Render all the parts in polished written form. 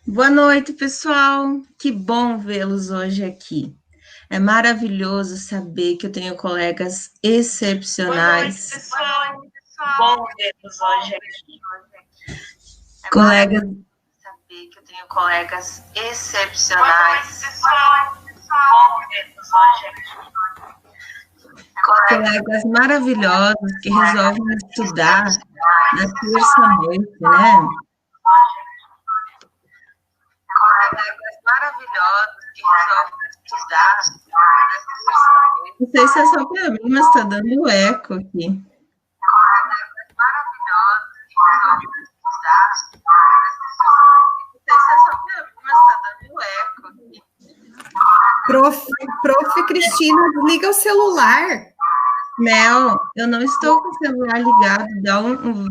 Boa noite, pessoal. Que bom vê-los hoje aqui. É maravilhoso saber que eu tenho colegas excepcionais. Boa noite, pessoal. Bom vê-los hoje aqui. Colegas, saber que eu tenho colegas excepcionais. Boa noite, pessoal. Bom vê-los hoje aqui. Colegas maravilhosos que resolvem estudar na terça-noite, né? Colegas maravilhosos que resolvem estudar na terça-noite. Não sei se é só para mim, mas está dando eco aqui. Colegas maravilhosos que resolvem estudar na terça-noite. Não sei se é só para mim, mas está dando eco aqui. Prof. Cristina, liga o celular. Mel, eu não estou com o celular ligado, dá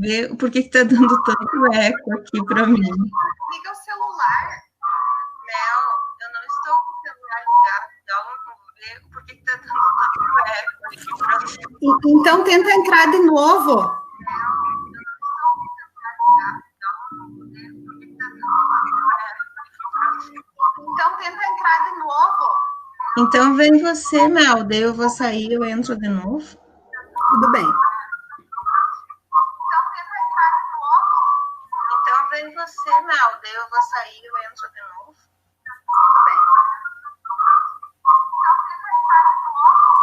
ver por que está dando tanto eco aqui para mim. Liga o celular. Mel, eu não estou com o celular ligado, dá ver por que está dando tanto eco aqui para mim. Então tenta entrar de novo. Mel, eu não estou com o celular ligado, dá ver por que está dando tanto eco aqui para mim. Então tenta entrar de novo. Então vem você, Mel, daí eu vou sair, eu entro de novo. Tudo bem. Então tenta entrar de novo. Então vem você, Mel, daí eu vou sair, eu entro de novo. Tudo bem. Então tenta entrar de novo.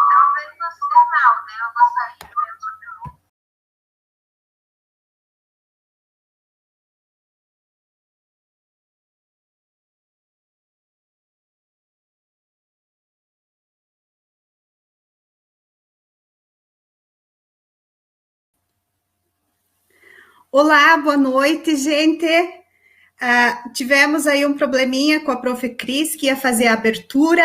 Então vem você, Mel, daí eu vou sair, eu entro de novo. Olá, boa noite, gente. Tivemos aí um probleminha com a Prof. Cris, que ia fazer a abertura.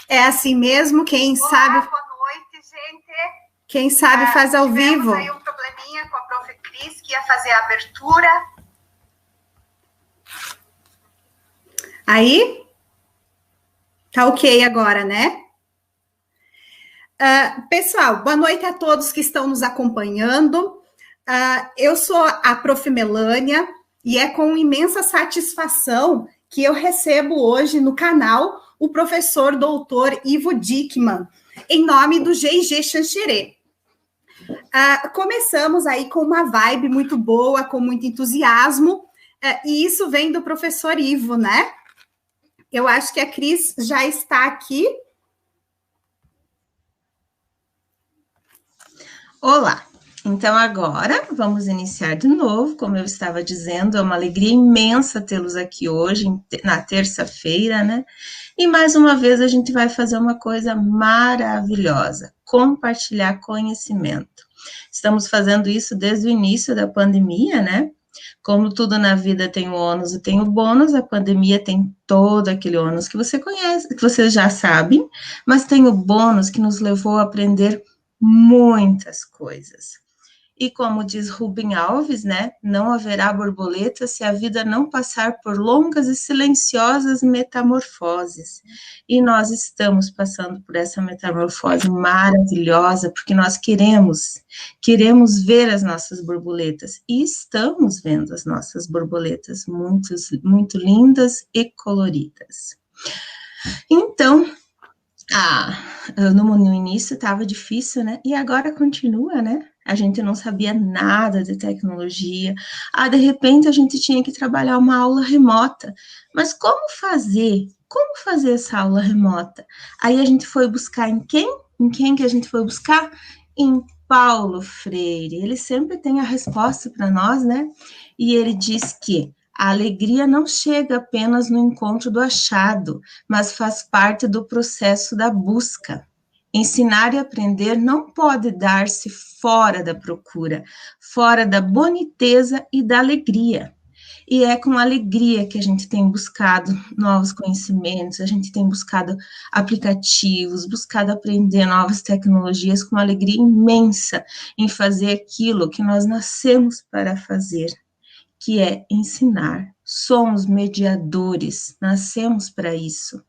É assim mesmo, quem sabe... Boa noite, gente. Quem sabe faz ao vivo. Tivemos aí um probleminha com a Prof. Cris, que ia fazer a abertura. Aí? Tá ok agora, né? Pessoal, boa noite a todos que estão nos acompanhando. Eu sou a Prof. Melânia e é com imensa satisfação que eu recebo hoje no canal o professor doutor Ivo Dickmann, em nome do GIG Xanxerê. Começamos aí com uma vibe muito boa, com muito entusiasmo, e isso vem do professor Ivo, né? Eu acho que a Cris já está aqui. Olá! Então, agora, vamos iniciar de novo, como eu estava dizendo, é uma alegria imensa tê-los aqui hoje, na terça-feira, né? E, mais uma vez, a gente vai fazer uma coisa maravilhosa, compartilhar conhecimento. Estamos fazendo isso desde o início da pandemia, né? Como tudo na vida tem o ônus e tem o bônus, a pandemia tem todo aquele ônus que você conhece, que vocês já sabem, mas tem o bônus que nos levou a aprender muitas coisas. E como diz Rubem Alves, né, não haverá borboleta se a vida não passar por longas e silenciosas metamorfoses. E nós estamos passando por essa metamorfose maravilhosa, porque nós queremos ver as nossas borboletas, e estamos vendo as nossas borboletas, muito lindas e coloridas. Então, no início estava difícil, né? E agora continua, né? A gente não sabia nada de tecnologia. De repente a gente tinha que trabalhar uma aula remota. Mas como fazer? Como fazer essa aula remota? Aí a gente foi buscar em quem? Em quem que a gente foi buscar? Em Paulo Freire. Ele sempre tem a resposta para nós, né? E ele diz que a alegria não chega apenas no encontro do achado, mas faz parte do processo da busca. Ensinar e aprender não pode dar-se fora da procura, fora da boniteza e da alegria. E é com alegria que a gente tem buscado novos conhecimentos, a gente tem buscado aplicativos, buscado aprender novas tecnologias com uma alegria imensa em fazer aquilo que nós nascemos para fazer, que é ensinar. Somos mediadores, nascemos para isso.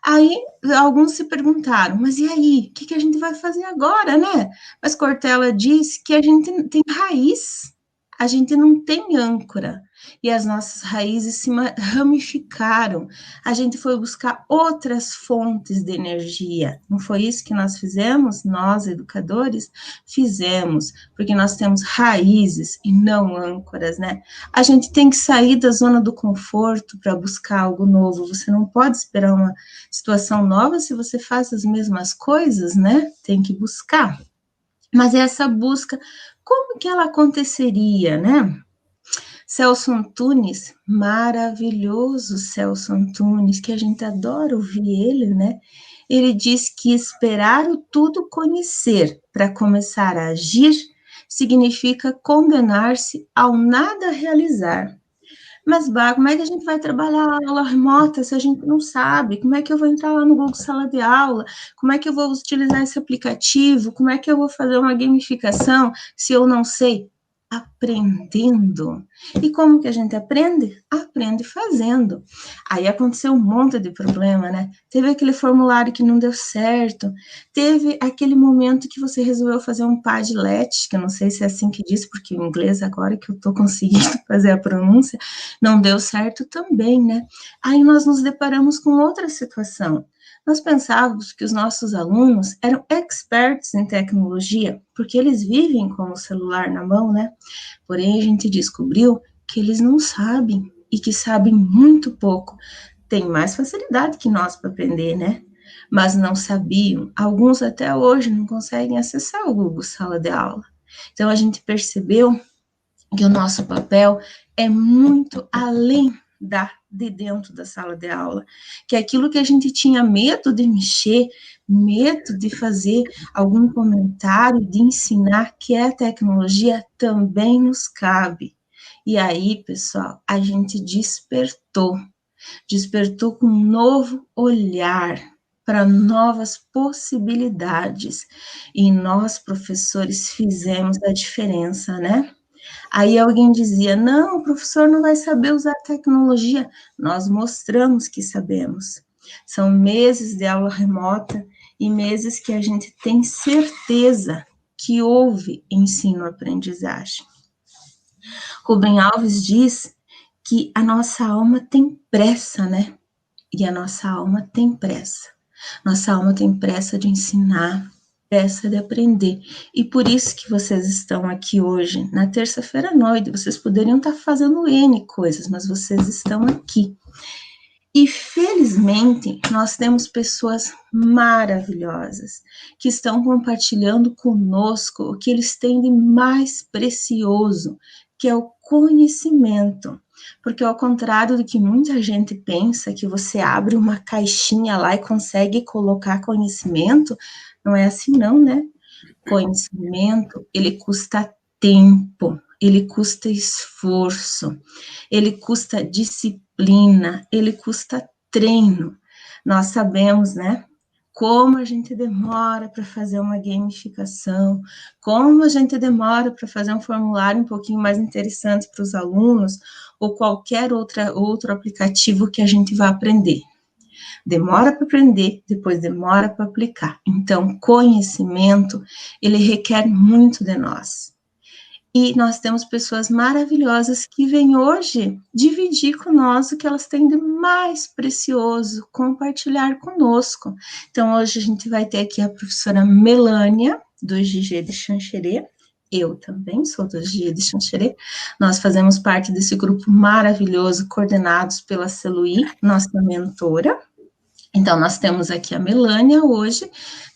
Aí, alguns se perguntaram, mas e aí? O que a gente vai fazer agora, né? Mas Cortella diz que a gente tem raiz. A gente não tem âncora e as nossas raízes se ramificaram. A gente foi buscar outras fontes de energia. Não foi isso que nós fizemos? Nós, educadores, fizemos, porque nós temos raízes e não âncoras, né? A gente tem que sair da zona do conforto para buscar algo novo. Você não pode esperar uma situação nova se você faz as mesmas coisas, né? Tem que buscar. Mas essa busca, como que ela aconteceria, né? Celso Antunes, maravilhoso Celso Antunes, que a gente adora ouvir ele, né? Ele diz que esperar o tudo conhecer para começar a agir significa condenar-se ao nada realizar. Mas, Bah, como é que a gente vai trabalhar a aula remota se a gente não sabe? Como é que eu vou entrar lá no Google Sala de Aula? Como é que eu vou utilizar esse aplicativo? Como é que eu vou fazer uma gamificação se eu não sei? Aprendendo. E como que a gente aprende? Aprende fazendo. Aí aconteceu um monte de problema, né? Teve aquele formulário que não deu certo, teve aquele momento que você resolveu fazer um Padlet, que eu não sei se é assim que diz, porque o inglês agora que eu estou conseguindo fazer a pronúncia, não deu certo também, né? Aí nós nos deparamos com outra situação. Nós pensávamos que os nossos alunos eram experts em tecnologia, porque eles vivem com o celular na mão, né? Porém, a gente descobriu que eles não sabem e que sabem muito pouco. Tem mais facilidade que nós para aprender, né? Mas não sabiam. Alguns até hoje não conseguem acessar o Google Sala de Aula. Então, a gente percebeu que o nosso papel é muito além de dentro da sala de aula, que aquilo que a gente tinha medo de mexer, medo de fazer algum comentário, de ensinar, que é tecnologia, também nos cabe. E aí, pessoal, a gente despertou com um novo olhar para novas possibilidades. E nós, professores, fizemos a diferença, né? Aí alguém dizia: não, o professor não vai saber usar tecnologia. Nós mostramos que sabemos. São meses de aula remota e meses que a gente tem certeza que houve ensino-aprendizagem. Rubem Alves diz que a nossa alma tem pressa, né? E a nossa alma tem pressa. Nossa alma tem pressa de ensinar, pressa de aprender. E por isso que vocês estão aqui hoje, na terça-feira à noite. Vocês poderiam estar fazendo N coisas, mas vocês estão aqui. E felizmente, nós temos pessoas maravilhosas que estão compartilhando conosco o que eles têm de mais precioso, que é o conhecimento. Porque ao contrário do que muita gente pensa, que você abre uma caixinha lá e consegue colocar conhecimento, não é assim não, né? Conhecimento, ele custa tempo, ele custa esforço, ele custa disciplina, ele custa treino. Nós sabemos, né? Como a gente demora para fazer uma gamificação, como a gente demora para fazer um formulário um pouquinho mais interessante para os alunos, ou qualquer outro aplicativo que a gente vai aprender. Demora para aprender, depois demora para aplicar. Então, conhecimento, ele requer muito de nós. E nós temos pessoas maravilhosas que vêm hoje dividir com nós o que elas têm de mais precioso, compartilhar conosco. Então, hoje a gente vai ter aqui a professora Melânia, do GG de Xanxerê. Eu também sou do GG de Xanxerê. Nós fazemos parte desse grupo maravilhoso, coordenados pela Celuí, nossa mentora. Então, nós temos aqui a Melânia hoje,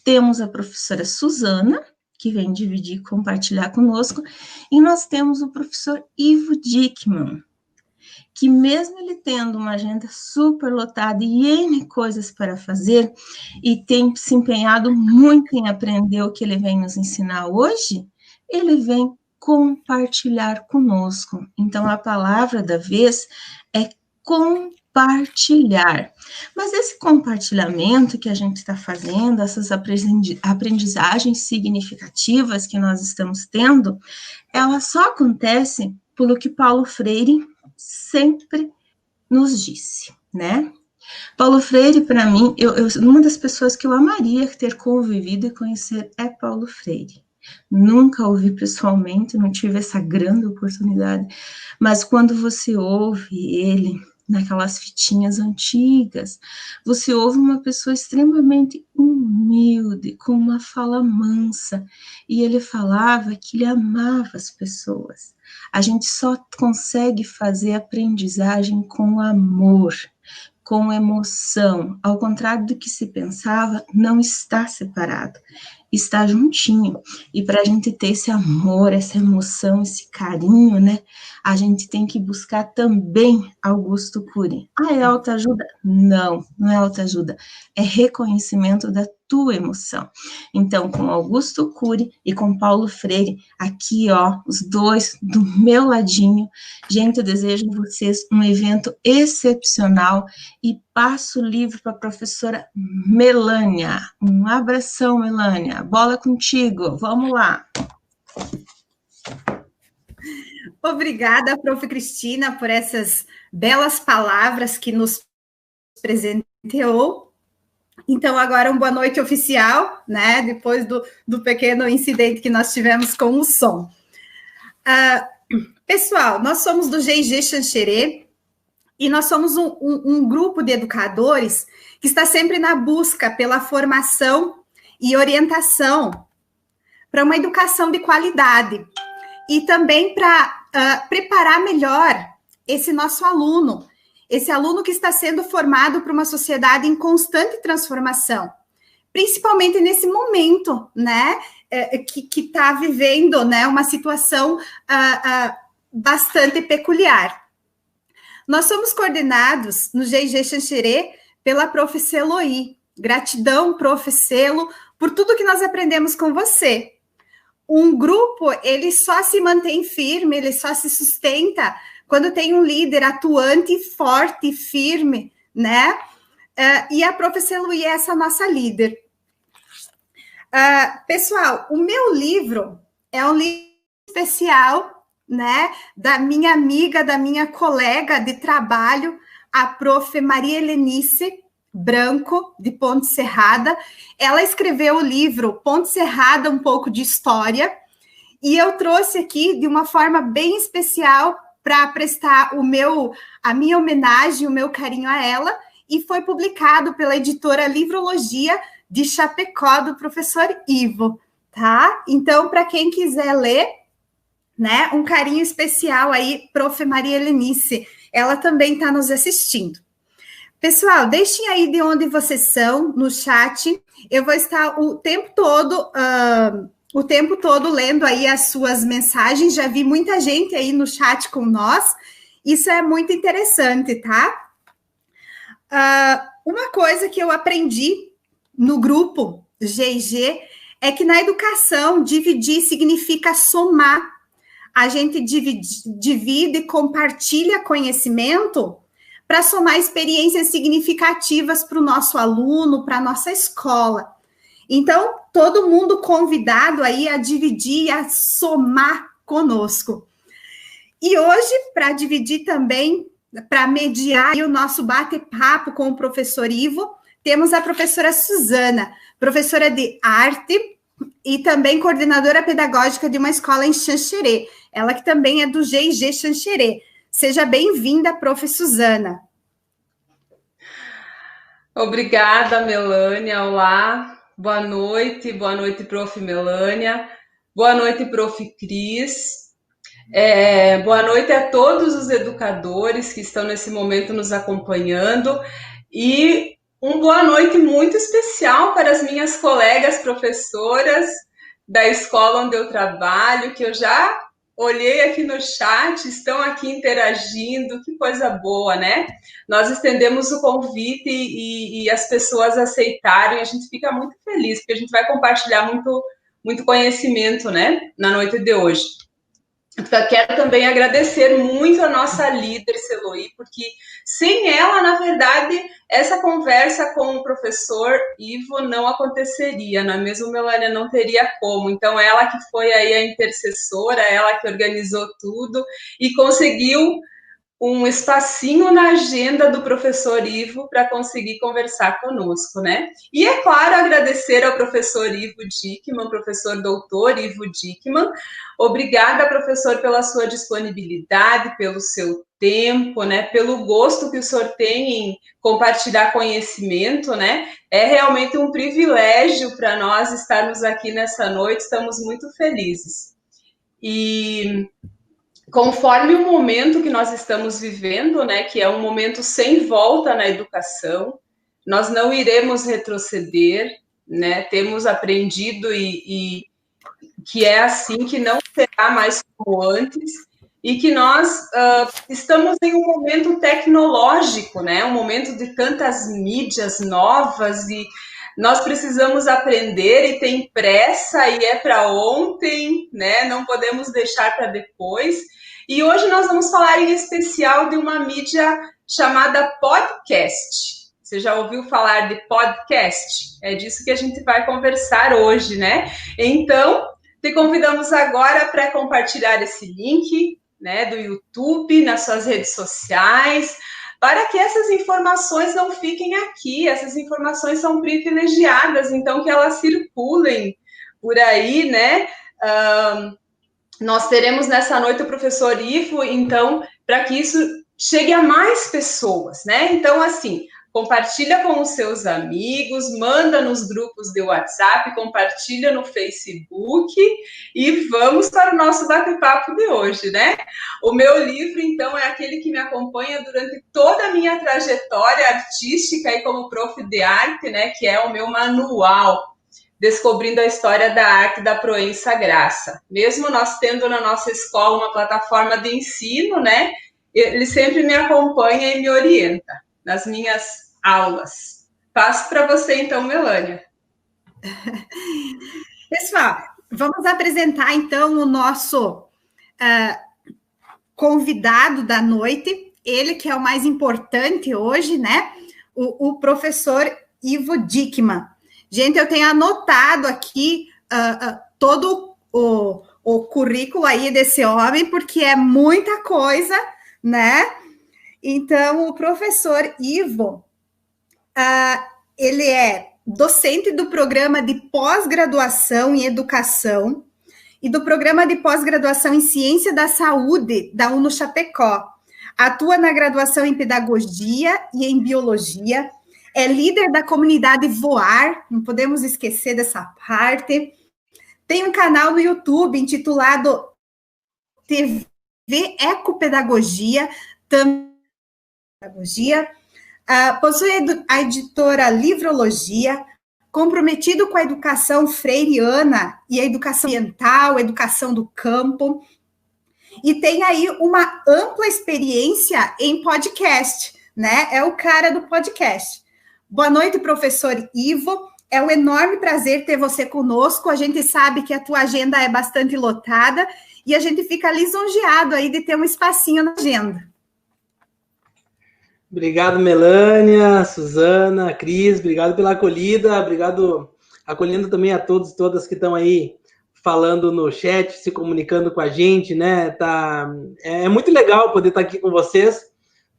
temos a professora Suzana, que vem dividir e compartilhar conosco, e nós temos o professor Ivo Dickmann, que mesmo ele tendo uma agenda super lotada e N coisas para fazer, e tem se empenhado muito em aprender o que ele vem nos ensinar hoje, ele vem compartilhar conosco. Então, a palavra da vez é compartilhar. Mas esse compartilhamento que a gente está fazendo, essas aprendizagens significativas que nós estamos tendo, ela só acontece pelo que Paulo Freire sempre nos disse, né? Paulo Freire, para mim, uma das pessoas que eu amaria ter convivido e conhecer é Paulo Freire. Nunca ouvi pessoalmente, não tive essa grande oportunidade, mas quando você ouve ele naquelas fitinhas antigas, você ouve uma pessoa extremamente humilde, com uma fala mansa, e ele falava que ele amava as pessoas. A gente só consegue fazer aprendizagem com amor, com emoção, ao contrário do que se pensava, não está separado, está juntinho. E para a gente ter esse amor, essa emoção, esse carinho, né, a gente tem que buscar também Augusto Cury. Ah, é autoajuda? Não, não é autoajuda, é reconhecimento da tua emoção. Então, com Augusto Cury e com Paulo Freire, aqui, ó, os dois do meu ladinho. Gente, eu desejo a vocês um evento excepcional e passo o livro para a professora Melânia. Um abração, Melânia. Bola contigo. Vamos lá. Obrigada, prof. Cristina, por essas belas palavras que nos presenteou. Então, agora uma boa noite oficial, né? Depois do pequeno incidente que nós tivemos com o som. Pessoal, nós somos do GIG Xanxerê e nós somos um grupo de educadores que está sempre na busca pela formação e orientação para uma educação de qualidade e também para preparar melhor esse nosso aluno, esse aluno que está sendo formado para uma sociedade em constante transformação, principalmente nesse momento, né, que está vivendo, né, uma situação bastante peculiar. Nós somos coordenados no GIG Xanxerê pela prof. Celoí. Gratidão, prof. Celo, por tudo que nós aprendemos com você. Um grupo, ele só se mantém firme, ele só se sustenta quando tem um líder atuante, forte, firme, né? E a prof. Celoí é essa nossa líder. Pessoal, o meu livro é um livro especial, né, da minha amiga, da minha colega de trabalho, a prof. Maria Helenice Branco, de Ponte Serrada. Ela escreveu o livro Ponte Serrada, um pouco de história, e eu trouxe aqui de uma forma bem especial para prestar a minha homenagem, o meu carinho a ela, e foi publicado pela editora Livrologia de Chapecó, do professor Ivo, tá? Então, para quem quiser ler, né, um carinho especial aí, prof. Maria Helenice, ela também está nos assistindo. Pessoal, deixem aí de onde vocês são, no chat, eu vou estar o tempo todo lendo aí as suas mensagens, já vi muita gente aí no chat com nós, isso é muito interessante, tá? Uma coisa que eu aprendi no grupo GIG é que na educação, dividir significa somar. A gente divide e compartilha conhecimento para somar experiências significativas para o nosso aluno, para a nossa escola. Então, todo mundo convidado aí a dividir, a somar conosco. E hoje, para dividir também, para mediar o nosso bate-papo com o professor Ivo, temos a professora Suzana, professora de arte e também coordenadora pedagógica de uma escola em Xanxerê. Ela que também é do GIG Xanxerê. Seja bem-vinda, prof. Suzana. Obrigada, Melânia. Olá, boa noite, prof. Melânia. Boa noite, prof. Cris. Boa noite a todos os educadores que estão nesse momento nos acompanhando e uma boa noite muito especial para as minhas colegas professoras da escola onde eu trabalho, que eu já olhei aqui no chat, estão aqui interagindo, que coisa boa, né? Nós estendemos o convite e as pessoas aceitaram e a gente fica muito feliz, porque a gente vai compartilhar muito conhecimento, né, na noite de hoje. Quero também agradecer muito a nossa líder, Celoí, porque sem ela, na verdade, essa conversa com o professor Ivo não aconteceria, não é mesmo, Melânia? Não teria como. Então, ela que foi aí a intercessora, ela que organizou tudo e conseguiu um espacinho na agenda do professor Ivo para conseguir conversar conosco, né? E, é claro, agradecer ao professor Ivo Dickmann, professor doutor Ivo Dickmann. Obrigada, professor, pela sua disponibilidade, pelo seu tempo, né? Pelo gosto que o senhor tem em compartilhar conhecimento, né? É realmente um privilégio para nós estarmos aqui nessa noite, estamos muito felizes. E conforme o momento que nós estamos vivendo, né, que é um momento sem volta na educação, nós não iremos retroceder, né, temos aprendido e que é assim, que não será mais como antes, e que nós estamos em um momento tecnológico, né, um momento de tantas mídias novas, e nós precisamos aprender e tem pressa e é para ontem, né, não podemos deixar para depois. E hoje nós vamos falar em especial de uma mídia chamada podcast. Você já ouviu falar de podcast? É disso que a gente vai conversar hoje, né? Então, te convidamos agora para compartilhar esse link, né, do YouTube nas suas redes sociais, para que essas informações não fiquem aqui. Essas informações são privilegiadas, então que elas circulem por aí, né? Nós teremos nessa noite o professor Ivo, então, para que isso chegue a mais pessoas, né? Então, assim, compartilha com os seus amigos, manda nos grupos de WhatsApp, compartilha no Facebook e vamos para o nosso bate-papo de hoje, né? O meu livro, então, é aquele que me acompanha durante toda a minha trajetória artística e como prof de arte, né? Que é o meu manual, Descobrindo a História da Arte da Proença Graça. Mesmo nós tendo na nossa escola uma plataforma de ensino, né? Ele sempre me acompanha e me orienta nas minhas aulas. Passo para você, então, Melânia. Pessoal, vamos apresentar, então, o nosso convidado da noite, ele que é o mais importante hoje, né? O professor Ivo Dickmann. Gente, eu tenho anotado aqui todo o currículo aí desse homem, porque é muita coisa, né? Então, o professor Ivo, ele é docente do programa de pós-graduação em educação e do programa de pós-graduação em ciência da saúde da UNO Chapecó. Atua na graduação em pedagogia e em biologia. É líder da comunidade Voar, não podemos esquecer dessa parte. Tem um canal no YouTube intitulado TV Ecopedagogia, possui a editora Livrologia, comprometido com a educação freiriana e a educação ambiental, a educação do campo, e tem aí uma ampla experiência em podcast, né? É o cara do podcast. Boa noite, professor Ivo. É um enorme prazer ter você conosco. A gente sabe que a tua agenda é bastante lotada e a gente fica lisonjeado aí de ter um espacinho na agenda. Obrigado, Melânia, Suzana, Cris, obrigado pela acolhida, obrigado acolhendo também a todos e todas que estão aí falando no chat, se comunicando com a gente, né? É muito legal poder estar aqui com vocês,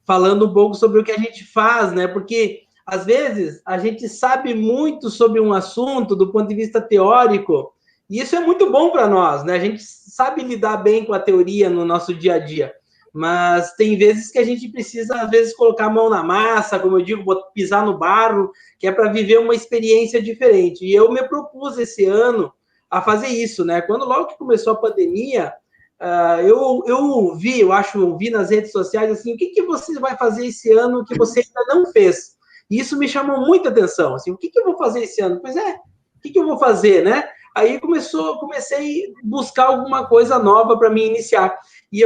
falando um pouco sobre o que a gente faz, né? Porque às vezes, a gente sabe muito sobre um assunto do ponto de vista teórico, e isso é muito bom para nós, né? A gente sabe lidar bem com a teoria no nosso dia a dia, mas tem vezes que a gente precisa, às vezes, colocar a mão na massa, como eu digo, pisar no barro, que é para viver uma experiência diferente. E eu me propus esse ano a fazer isso, né? Quando logo que começou a pandemia, eu vi nas redes sociais, assim, o que você vai fazer esse ano que você ainda não fez? E isso me chamou muita atenção, assim, o que eu vou fazer esse ano? Pois é, o que eu vou fazer, né? Aí comecei a buscar alguma coisa nova para me iniciar. E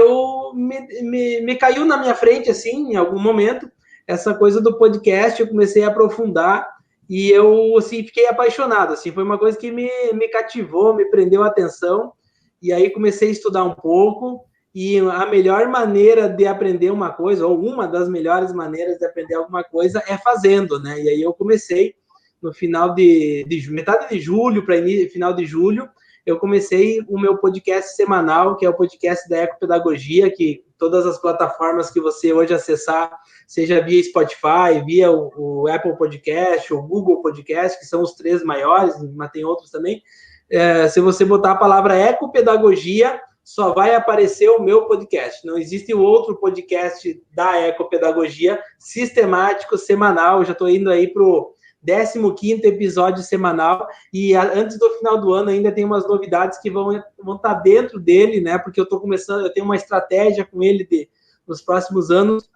me caiu na minha frente, assim, em algum momento, essa coisa do podcast, eu comecei a aprofundar e eu, assim, fiquei apaixonado, assim, foi uma coisa que me cativou, me prendeu a atenção, e aí comecei a estudar um pouco. E a melhor maneira de aprender uma coisa, ou uma das melhores maneiras de aprender alguma coisa, é fazendo, né? E aí eu comecei no final metade de julho para final de julho, eu comecei o meu podcast semanal, que é o podcast da Ecopedagogia, que todas as plataformas que você hoje acessar, seja via Spotify, via o Apple Podcast, o Google Podcast, que são os 3 maiores, mas tem outros também. Se você botar a palavra ecopedagogia, só vai aparecer o meu podcast. Não existe outro podcast da ecopedagogia sistemático, semanal. Eu já estou indo aí para o 15º episódio semanal, e antes do final do ano ainda tem umas novidades que vão estar dentro dele, né? Porque eu tenho uma estratégia com ele nos próximos anos,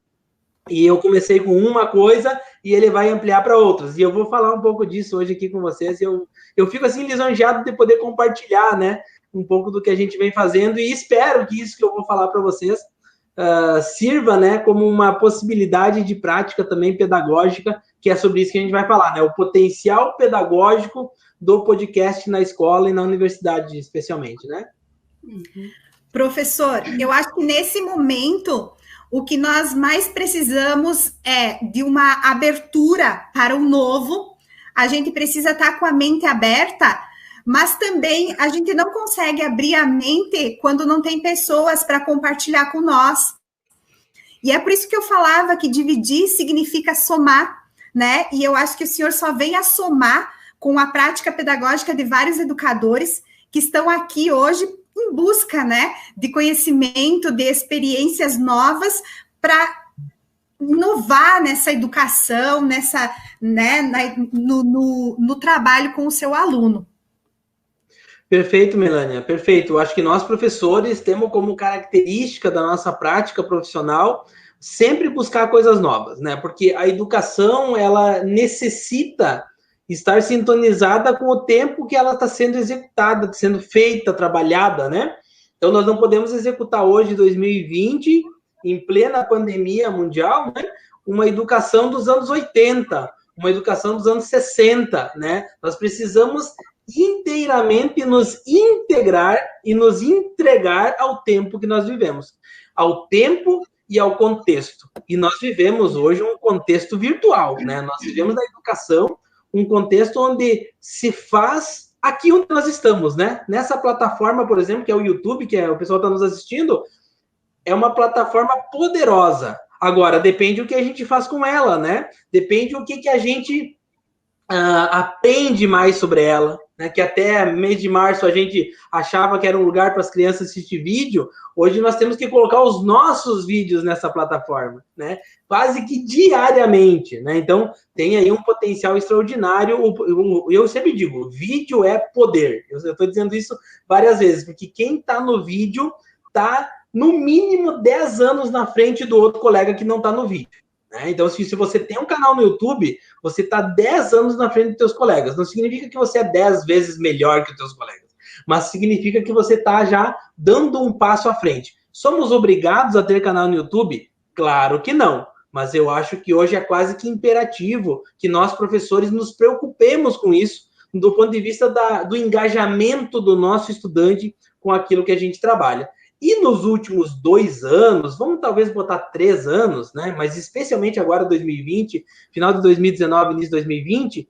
e eu comecei com uma coisa e ele vai ampliar para outras. E eu vou falar um pouco disso hoje aqui com vocês. Eu fico assim lisonjeado de poder compartilhar, né, um pouco do que a gente vem fazendo, e espero que isso que eu vou falar para vocês sirva, né, como uma possibilidade de prática também pedagógica, que é sobre isso que a gente vai falar, né, o potencial pedagógico do podcast na escola e na universidade, especialmente, né? Professor, eu acho que nesse momento o que nós mais precisamos é de uma abertura para o novo. A gente precisa estar com a mente aberta, mas também a gente não consegue abrir a mente quando não tem pessoas para compartilhar com nós. E é por isso que eu falava que dividir significa somar, né? E eu acho que o senhor só vem a somar com a prática pedagógica de vários educadores que estão aqui hoje em busca, né, de conhecimento, de experiências novas para inovar nessa educação, no trabalho com o seu aluno. Perfeito, Melânia, perfeito. Eu acho que nós, professores, temos como característica da nossa prática profissional sempre buscar coisas novas, né? Porque a educação, ela necessita estar sintonizada com o tempo que ela está sendo executada, sendo feita, trabalhada, né? Então, nós não podemos executar hoje, 2020, em plena pandemia mundial, né, uma educação dos anos 80, uma educação dos anos 60, né? Nós precisamos inteiramente nos integrar e nos entregar ao tempo que nós vivemos, ao tempo e ao contexto. E nós vivemos hoje um contexto virtual, né? Nós vivemos na educação um contexto onde se faz aqui onde nós estamos, né? Nessa plataforma, por exemplo, que é o YouTube, que o pessoal está nos assistindo, é uma plataforma poderosa. Agora, depende o que a gente faz com ela, né? Depende o que a gente aprende mais sobre ela, né? Que até mês de março a gente achava que era um lugar para as crianças assistir vídeo. Hoje nós temos que colocar os nossos vídeos nessa plataforma, né? Quase que diariamente, né? Então, tem aí um potencial extraordinário. Eu sempre digo, vídeo é poder. Eu estou dizendo isso várias vezes, porque quem está no vídeo está, no mínimo, 10 anos na frente do outro colega que não está no vídeo. Então, se você tem um canal no YouTube, você está 10 anos na frente dos seus colegas. Não significa que você é 10 vezes melhor que os seus colegas, mas significa que você está já dando um passo à frente. Somos obrigados a ter canal no YouTube? Claro que não, mas eu acho que hoje é quase que imperativo que nós, professores, nos preocupemos com isso, do ponto de vista do engajamento do nosso estudante com aquilo que a gente trabalha. E nos últimos 2 anos, vamos talvez botar 3 anos, né? Mas especialmente agora 2020, final de 2019, início de 2020,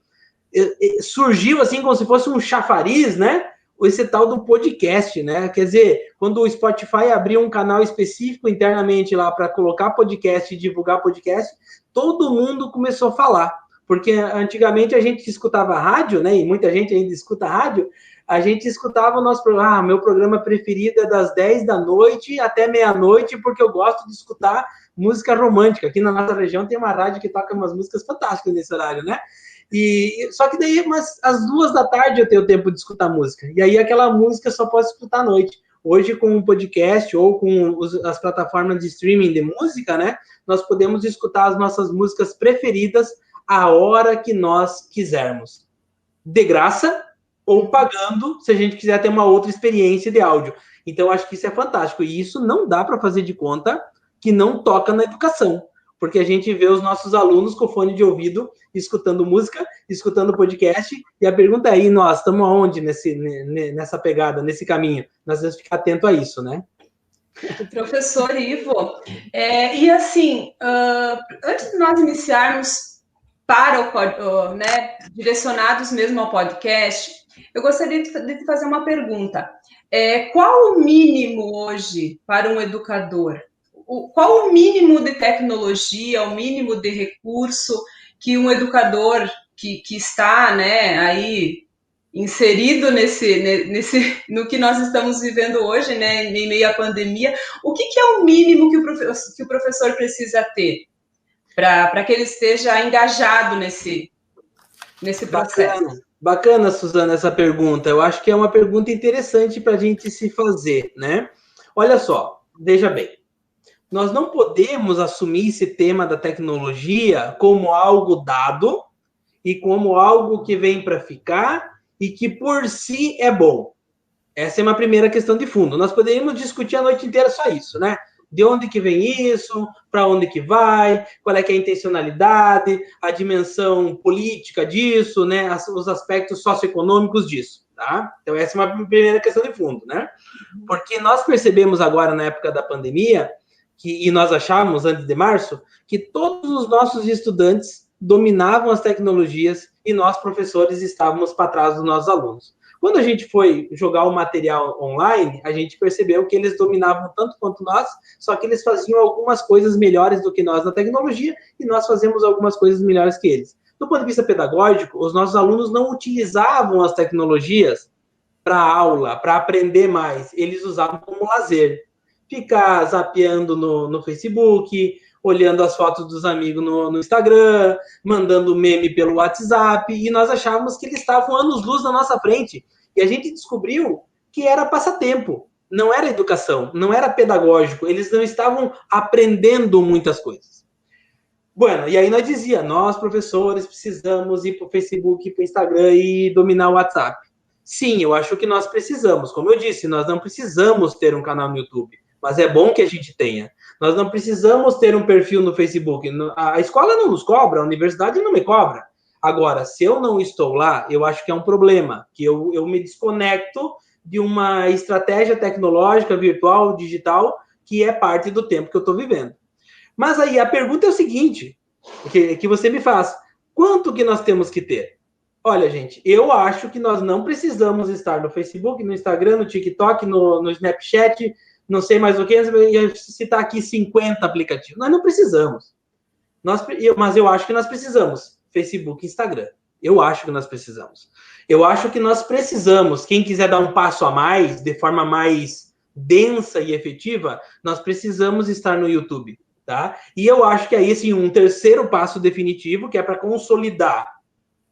surgiu assim como se fosse um chafariz, né? Esse tal do podcast, né? Quer dizer, quando o Spotify abriu um canal específico internamente lá para colocar podcast e divulgar podcast, todo mundo começou a falar. Porque antigamente a gente escutava rádio, né? E muita gente ainda escuta rádio. A gente escutava o nosso programa, meu programa preferido é das 10 da noite até meia-noite, porque eu gosto de escutar música romântica. Aqui na nossa região tem uma rádio que toca umas músicas fantásticas nesse horário, né? Só que daí, mas às 2 da tarde eu tenho tempo de escutar música. E aí aquela música eu só posso escutar à noite. Hoje, com o podcast ou com as plataformas de streaming de música, né? Nós podemos escutar as nossas músicas preferidas a hora que nós quisermos. De graça, ou pagando, se a gente quiser ter uma outra experiência de áudio. Então, acho que isso é fantástico. E isso não dá para fazer de conta que não toca na educação. Porque a gente vê os nossos alunos com fone de ouvido, escutando música, escutando podcast, e a pergunta é, e nós estamos aonde nessa pegada, nesse caminho? Nós temos que ficar atento a isso, né? Professor Ivo, e assim, antes de nós iniciarmos para direcionados mesmo ao podcast, eu gostaria de fazer uma pergunta. Qual o mínimo hoje para um educador? qual o mínimo de tecnologia, o mínimo de recurso que um educador que está, né, aí inserido no que nós estamos vivendo hoje, né, em meio à pandemia, o que é o mínimo que o professor precisa ter para que ele esteja engajado nesse processo? Bacana, Suzana, essa pergunta. Eu acho que é uma pergunta interessante para a gente se fazer, né? Olha só, veja bem. Nós não podemos assumir esse tema da tecnologia como algo dado e como algo que vem para ficar e que por si é bom. Essa é uma primeira questão de fundo. Nós poderíamos discutir a noite inteira só isso, né? De onde que vem isso, para onde que vai, qual é que é a intencionalidade, a dimensão política disso, né? Os aspectos socioeconômicos disso, tá? Então, essa é uma primeira questão de fundo, né? Porque nós percebemos agora, na época da pandemia, e nós achávamos, antes de março, que todos os nossos estudantes dominavam as tecnologias e nós, professores, estávamos para trás dos nossos alunos. Quando a gente foi jogar o material online, a gente percebeu que eles dominavam tanto quanto nós, só que eles faziam algumas coisas melhores do que nós na tecnologia e nós fazemos algumas coisas melhores que eles. Do ponto de vista pedagógico, os nossos alunos não utilizavam as tecnologias para aula, para aprender mais. Eles usavam como lazer. Ficar zapeando no Facebook, olhando as fotos dos amigos no Instagram, mandando meme pelo WhatsApp, e nós achávamos que eles estavam anos-luz na nossa frente. E a gente descobriu que era passatempo, não era educação, não era pedagógico, eles não estavam aprendendo muitas coisas. Bueno, e aí nós dizia, nós professores precisamos ir para o Facebook, para o Instagram e dominar o WhatsApp. Sim, eu acho que nós precisamos. Como eu disse, nós não precisamos ter um canal no YouTube, mas é bom que a gente tenha. Nós não precisamos ter um perfil no Facebook. A escola não nos cobra, a universidade não me cobra. Agora, se eu não estou lá, eu acho que é um problema, que eu me desconecto de uma estratégia tecnológica, virtual, digital, que é parte do tempo que eu estou vivendo. Mas aí a pergunta é o seguinte, que você me faz, quanto que nós temos que ter? Olha, gente, eu acho que nós não precisamos estar no Facebook, no Instagram, no TikTok, no Snapchat, não sei mais o que, ia citar aqui 50 aplicativos. Nós não precisamos. Mas eu acho que nós precisamos. Facebook e Instagram. Eu acho que nós precisamos. Eu acho que nós precisamos, quem quiser dar um passo a mais, de forma mais densa e efetiva, nós precisamos estar no YouTube, tá? E eu acho que aí, sim, um terceiro passo definitivo, que é para consolidar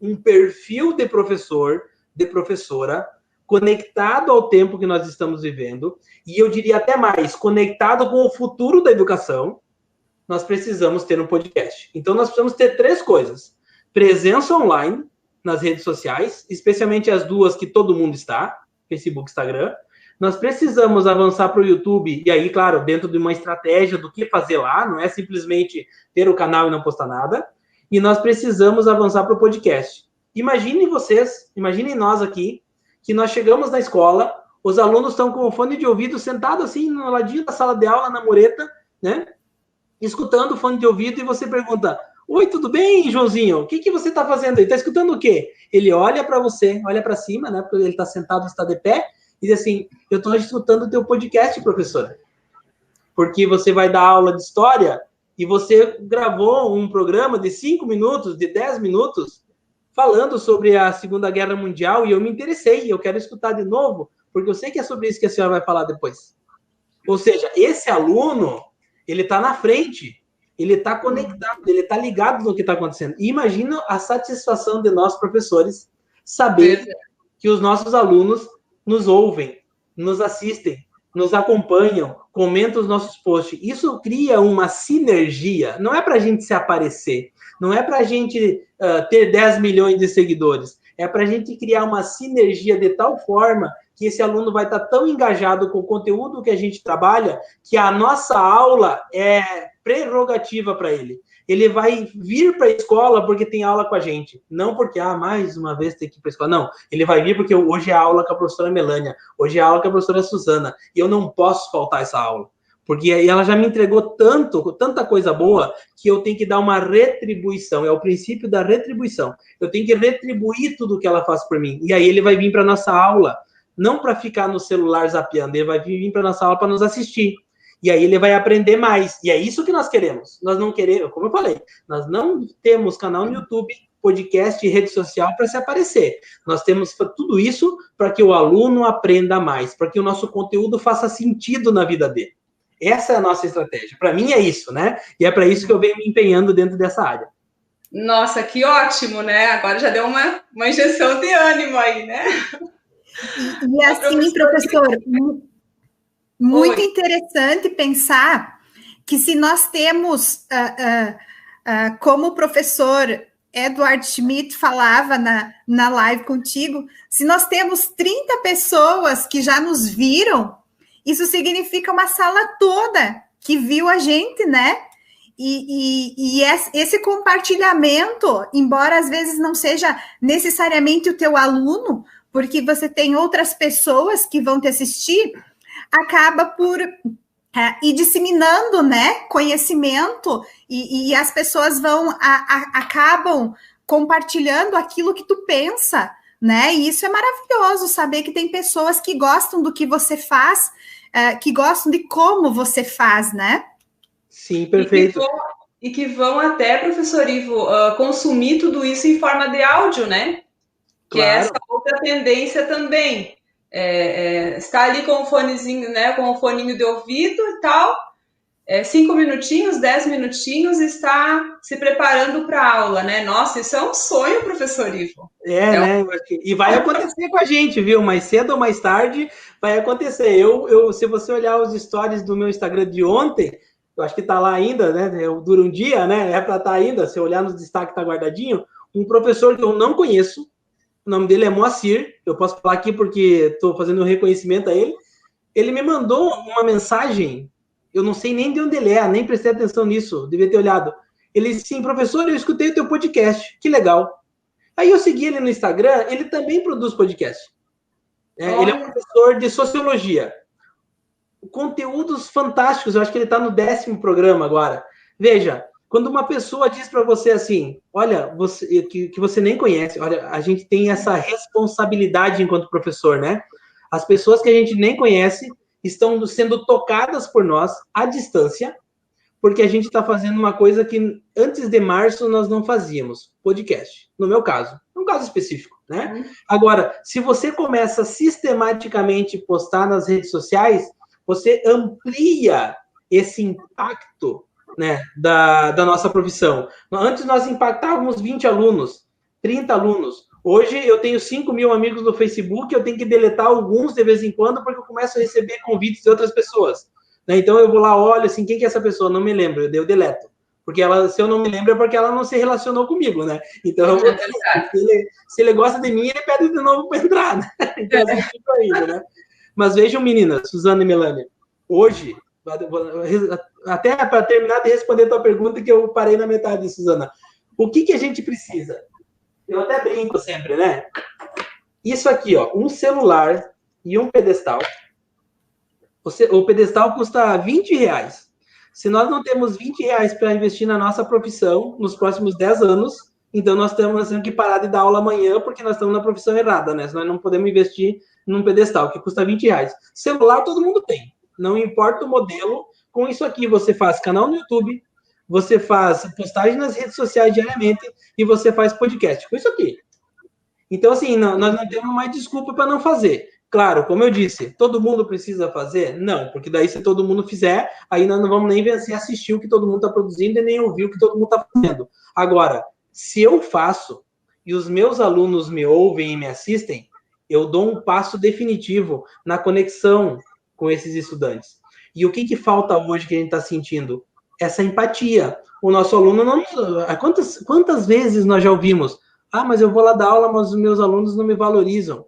um perfil de professor, de professora, conectado ao tempo que nós estamos vivendo, e eu diria até mais, conectado com o futuro da educação, nós precisamos ter um podcast. Então, nós precisamos ter 3 coisas. Presença online nas redes sociais, especialmente as duas que todo mundo está, Facebook e Instagram. Nós precisamos avançar para o YouTube, e aí, claro, dentro de uma estratégia do que fazer lá, não é simplesmente ter o canal e não postar nada. E nós precisamos avançar para o podcast. Imaginem vocês, imaginem nós aqui, que nós chegamos na escola, os alunos estão com o fone de ouvido sentado assim no ladinho da sala de aula, na mureta, né? Escutando o fone de ouvido e você pergunta, oi, tudo bem, Joãozinho? O que você está fazendo aí? Está escutando o quê? Ele olha para você, olha para cima, né? Porque ele está sentado, está de pé, e diz assim, eu estou escutando o teu podcast, professora. Porque você vai dar aula de história e você gravou um programa de 5 minutos, de 10 minutos, falando sobre a Segunda Guerra Mundial, e eu me interessei, eu quero escutar de novo, porque eu sei que é sobre isso que a senhora vai falar depois. Ou seja, esse aluno, ele está na frente, ele está conectado, ele está ligado no que está acontecendo. E imagina a satisfação de nós, professores, saber que os nossos alunos nos ouvem, nos assistem, nos acompanham, comentam os nossos posts. Isso cria uma sinergia. Não é para a gente se aparecer, não é para a gente ter 10 milhões de seguidores. É para a gente criar uma sinergia de tal forma que esse aluno vai estar tão engajado com o conteúdo que a gente trabalha que a nossa aula é prerrogativa para ele. Ele vai vir para a escola porque tem aula com a gente. Não porque, mais uma vez tem que ir para a escola. Não, ele vai vir porque hoje é aula com a professora Melânia, hoje é aula com a professora Suzana, e eu não posso faltar essa aula. Porque ela já me entregou tanta coisa boa, que eu tenho que dar uma retribuição. É o princípio da retribuição. Eu tenho que retribuir tudo que ela faz por mim. E aí ele vai vir para a nossa aula, não para ficar no celular zapeando, ele vai vir para a nossa aula para nos assistir. E aí ele vai aprender mais. E é isso que nós queremos. Nós não queremos, como eu falei, nós não temos canal no YouTube, podcast e rede social para se aparecer. Nós temos tudo isso para que o aluno aprenda mais, para que o nosso conteúdo faça sentido na vida dele. Essa é a nossa estratégia. Para mim é isso, né? E é para isso que eu venho me empenhando dentro dessa área. Nossa, que ótimo, né? Agora já deu uma injeção de ânimo aí, né? E assim, professor, muito interessante pensar que se nós temos, como o professor Edward Schmidt falava na live contigo, se nós temos 30 pessoas que já nos viram, isso significa uma sala toda que viu a gente, né? E esse compartilhamento, embora às vezes não seja necessariamente o teu aluno, porque você tem outras pessoas que vão te assistir, acaba por ir disseminando, né, conhecimento, e as pessoas acabam compartilhando aquilo que tu pensa, né? E isso é maravilhoso, saber que tem pessoas que gostam do que você faz, que gostam de como você faz, né? Sim, perfeito. E que vão até, professor Ivo, consumir tudo isso em forma de áudio, né? Que é essa outra tendência também. Está ali com o fonezinho, né? Com o foninho de ouvido e tal. 5 minutinhos, 10 minutinhos, está se preparando para a aula, né? Nossa, isso é um sonho, professor Ivo. Né? E vai acontecer com a gente, viu? Mais cedo ou mais tarde vai acontecer. Se você olhar os stories do meu Instagram de ontem, eu acho que está lá ainda, né? Dura um dia, né? É para estar ainda. Se olhar nos destaques, está guardadinho. Um professor que eu não conheço, o nome dele é Moacir, eu posso falar aqui porque estou fazendo um reconhecimento a ele. Ele me mandou uma mensagem, eu não sei nem de onde ele é, nem prestei atenção nisso, devia ter olhado. Ele disse, sim, professor, eu escutei o teu podcast, que legal. Aí eu segui ele no Instagram, ele também produz podcast. Ele é um professor de sociologia. Conteúdos fantásticos, eu acho que ele está no 10º programa agora. Veja, quando uma pessoa diz para você assim, olha, que você nem conhece, olha, a gente tem essa responsabilidade enquanto professor, né? As pessoas que a gente nem conhece estão sendo tocadas por nós à distância, porque a gente está fazendo uma coisa que antes de março nós não fazíamos, podcast, no meu caso, num caso específico, né? Agora, se você começa sistematicamente a postar nas redes sociais, você amplia esse impacto, né, da nossa profissão. Antes nós impactávamos 20 alunos, 30 alunos. Hoje eu tenho 5.000 amigos no Facebook, eu tenho que deletar alguns de vez em quando, porque eu começo a receber convites de outras pessoas. Né? Então eu vou lá, olho assim, quem que é essa pessoa? Não me lembro, eu deleto. Porque se eu não me lembro é porque ela não se relacionou comigo, né? Então, se ele gosta de mim, ele pede de novo para entrar, né? Então, assim, fica aí, né? Mas vejam, meninas, Suzana e Melânia, hoje, até para terminar de responder a tua pergunta, que eu parei na metade, Suzana, o que a gente precisa? Eu até brinco sempre, né? Isso aqui, ó, um celular e um pedestal. O pedestal custa R$20. Se nós não temos R$20 para investir na nossa profissão nos próximos 10 anos, então nós temos que parar de dar aula amanhã porque nós estamos na profissão errada, né? Nós não podemos investir num pedestal que custa R$20. Celular todo mundo tem, não importa o modelo. Com isso aqui você faz canal no YouTube, você faz postagem nas redes sociais diariamente e você faz podcast. Com isso aqui. Então, assim, nós não temos mais desculpa para não fazer. Claro, como eu disse, todo mundo precisa fazer? Não, porque daí se todo mundo fizer, aí nós não vamos nem vencer assistir o que todo mundo está produzindo e nem ouvir o que todo mundo está fazendo. Agora, se eu faço e os meus alunos me ouvem e me assistem, eu dou um passo definitivo na conexão com esses estudantes. E o que falta hoje que a gente está sentindo? Essa empatia. O nosso aluno não... Quantas vezes nós já ouvimos? Ah, mas eu vou lá dar aula, mas os meus alunos não me valorizam.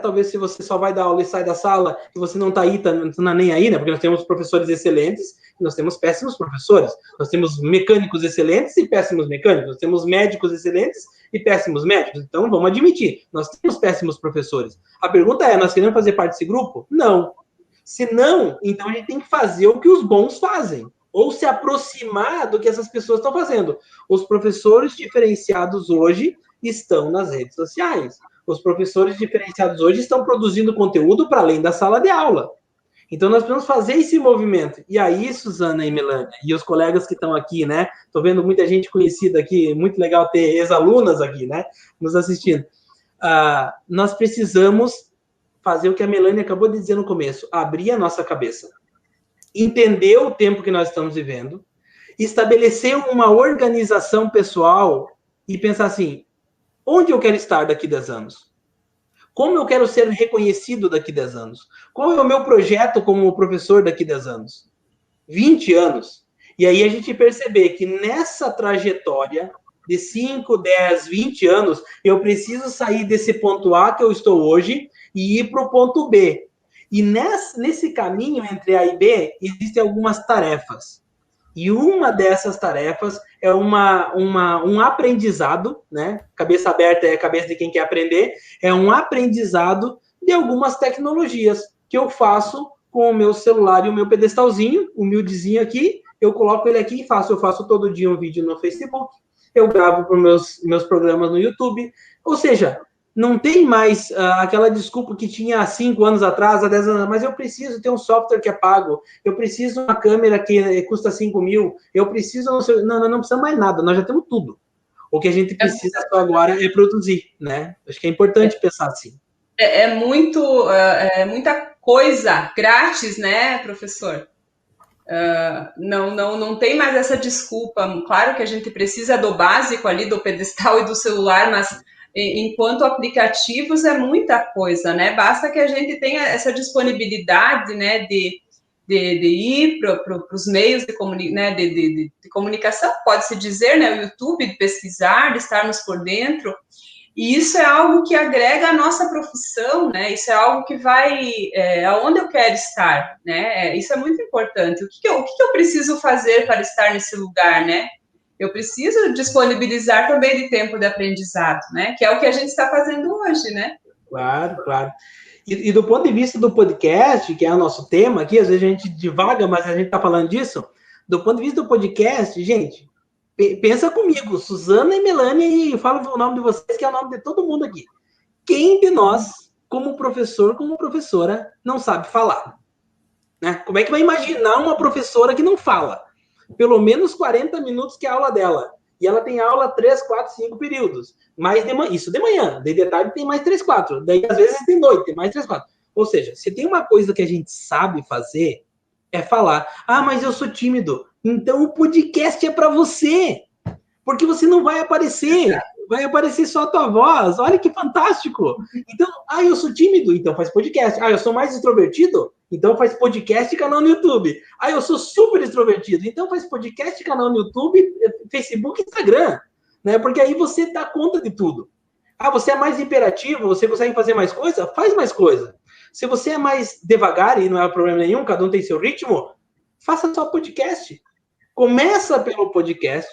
Talvez se você só vai dar aula e sai da sala e você não está aí, não nem aí, né? Porque nós temos professores excelentes e nós temos péssimos professores. Nós temos mecânicos excelentes e péssimos mecânicos. Nós temos médicos excelentes e péssimos médicos. Então, vamos admitir, nós temos péssimos professores. A pergunta é, nós queremos fazer parte desse grupo? Não. Se não, então a gente tem que fazer o que os bons fazem. Ou se aproximar do que essas pessoas estão fazendo. Os professores diferenciados hoje estão nas redes sociais. Os professores diferenciados hoje estão produzindo conteúdo para além da sala de aula. Então, nós precisamos fazer esse movimento. E aí, Suzana e Melânia, e os colegas que estão aqui, né? Estou vendo muita gente conhecida aqui, muito legal ter ex-alunas aqui, né? Nos assistindo. Nós precisamos fazer o que a Melânia acabou de dizer no começo, abrir a nossa cabeça, entender o tempo que nós estamos vivendo, estabelecer uma organização pessoal e pensar assim, onde eu quero estar daqui a 10 anos? Como eu quero ser reconhecido daqui a 10 anos? Qual é o meu projeto como professor daqui a 10 anos? 20 anos? E aí a gente perceber que nessa trajetória de 5, 10, 20 anos, eu preciso sair desse ponto A que eu estou hoje e ir para o ponto B. E nesse caminho entre A e B, existem algumas tarefas. E uma dessas tarefas é um aprendizado, né? Cabeça aberta é a cabeça de quem quer aprender, é um aprendizado de algumas tecnologias que eu faço com o meu celular e o meu pedestalzinho, humildezinho aqui, eu coloco ele aqui e faço. Eu faço todo dia um vídeo no Facebook, eu gravo para os meus programas no YouTube, ou seja, não tem mais aquela desculpa que tinha há 5 anos atrás, há 10 anos, mas eu preciso ter um software que é pago, eu preciso uma câmera que custa 5 mil, eu preciso... Não precisa mais nada, nós já temos tudo. O que a gente precisa só agora é produzir, né? Acho que é importante pensar assim. É muita coisa grátis, né, professor? Não tem mais essa desculpa. Claro que a gente precisa do básico ali, do pedestal e do celular, mas enquanto aplicativos é muita coisa, né? Basta que a gente tenha essa disponibilidade, né, de ir para os meios de comunicação, pode-se dizer, né, o YouTube, de pesquisar, de estarmos por dentro. E isso é algo que agrega a nossa profissão, né? Isso é algo que vai aonde eu quero estar, né? Isso é muito importante. O que eu preciso fazer para estar nesse lugar, né? Eu preciso disponibilizar também de tempo de aprendizado, né? Que é o que a gente está fazendo hoje, né? Claro, claro. E do ponto de vista do podcast, que é o nosso tema aqui, às vezes a gente divaga, mas a gente está falando disso. Do ponto de vista do podcast, gente, pensa comigo, Suzana e Melânia, e eu falo o nome de vocês, que é o nome de todo mundo aqui. Quem de nós, como professor, como professora, não sabe falar? Né? Como é que vai imaginar uma professora que não fala? Pelo menos 40 minutos que é a aula dela. E ela tem aula 3, 4, 5 períodos. Isso de manhã. De tarde tem mais 3, 4. Daí, às vezes, de noite tem mais 3, 4. Ou seja, se tem uma coisa que a gente sabe fazer, é falar. Mas eu sou tímido. Então, o podcast é para você. Porque você não vai aparecer. Vai aparecer só a tua voz. Olha que fantástico. Então, eu sou tímido. Então, faz podcast. Eu sou mais extrovertido. Então, faz podcast e canal no YouTube. Eu sou super extrovertido. Então, faz podcast, canal no YouTube, Facebook e Instagram. Né? Porque aí você dá conta de tudo. Você é mais imperativo, você consegue fazer mais coisa? Faz mais coisa. Se você é mais devagar, e não é problema nenhum, cada um tem seu ritmo, faça só podcast. Começa pelo podcast.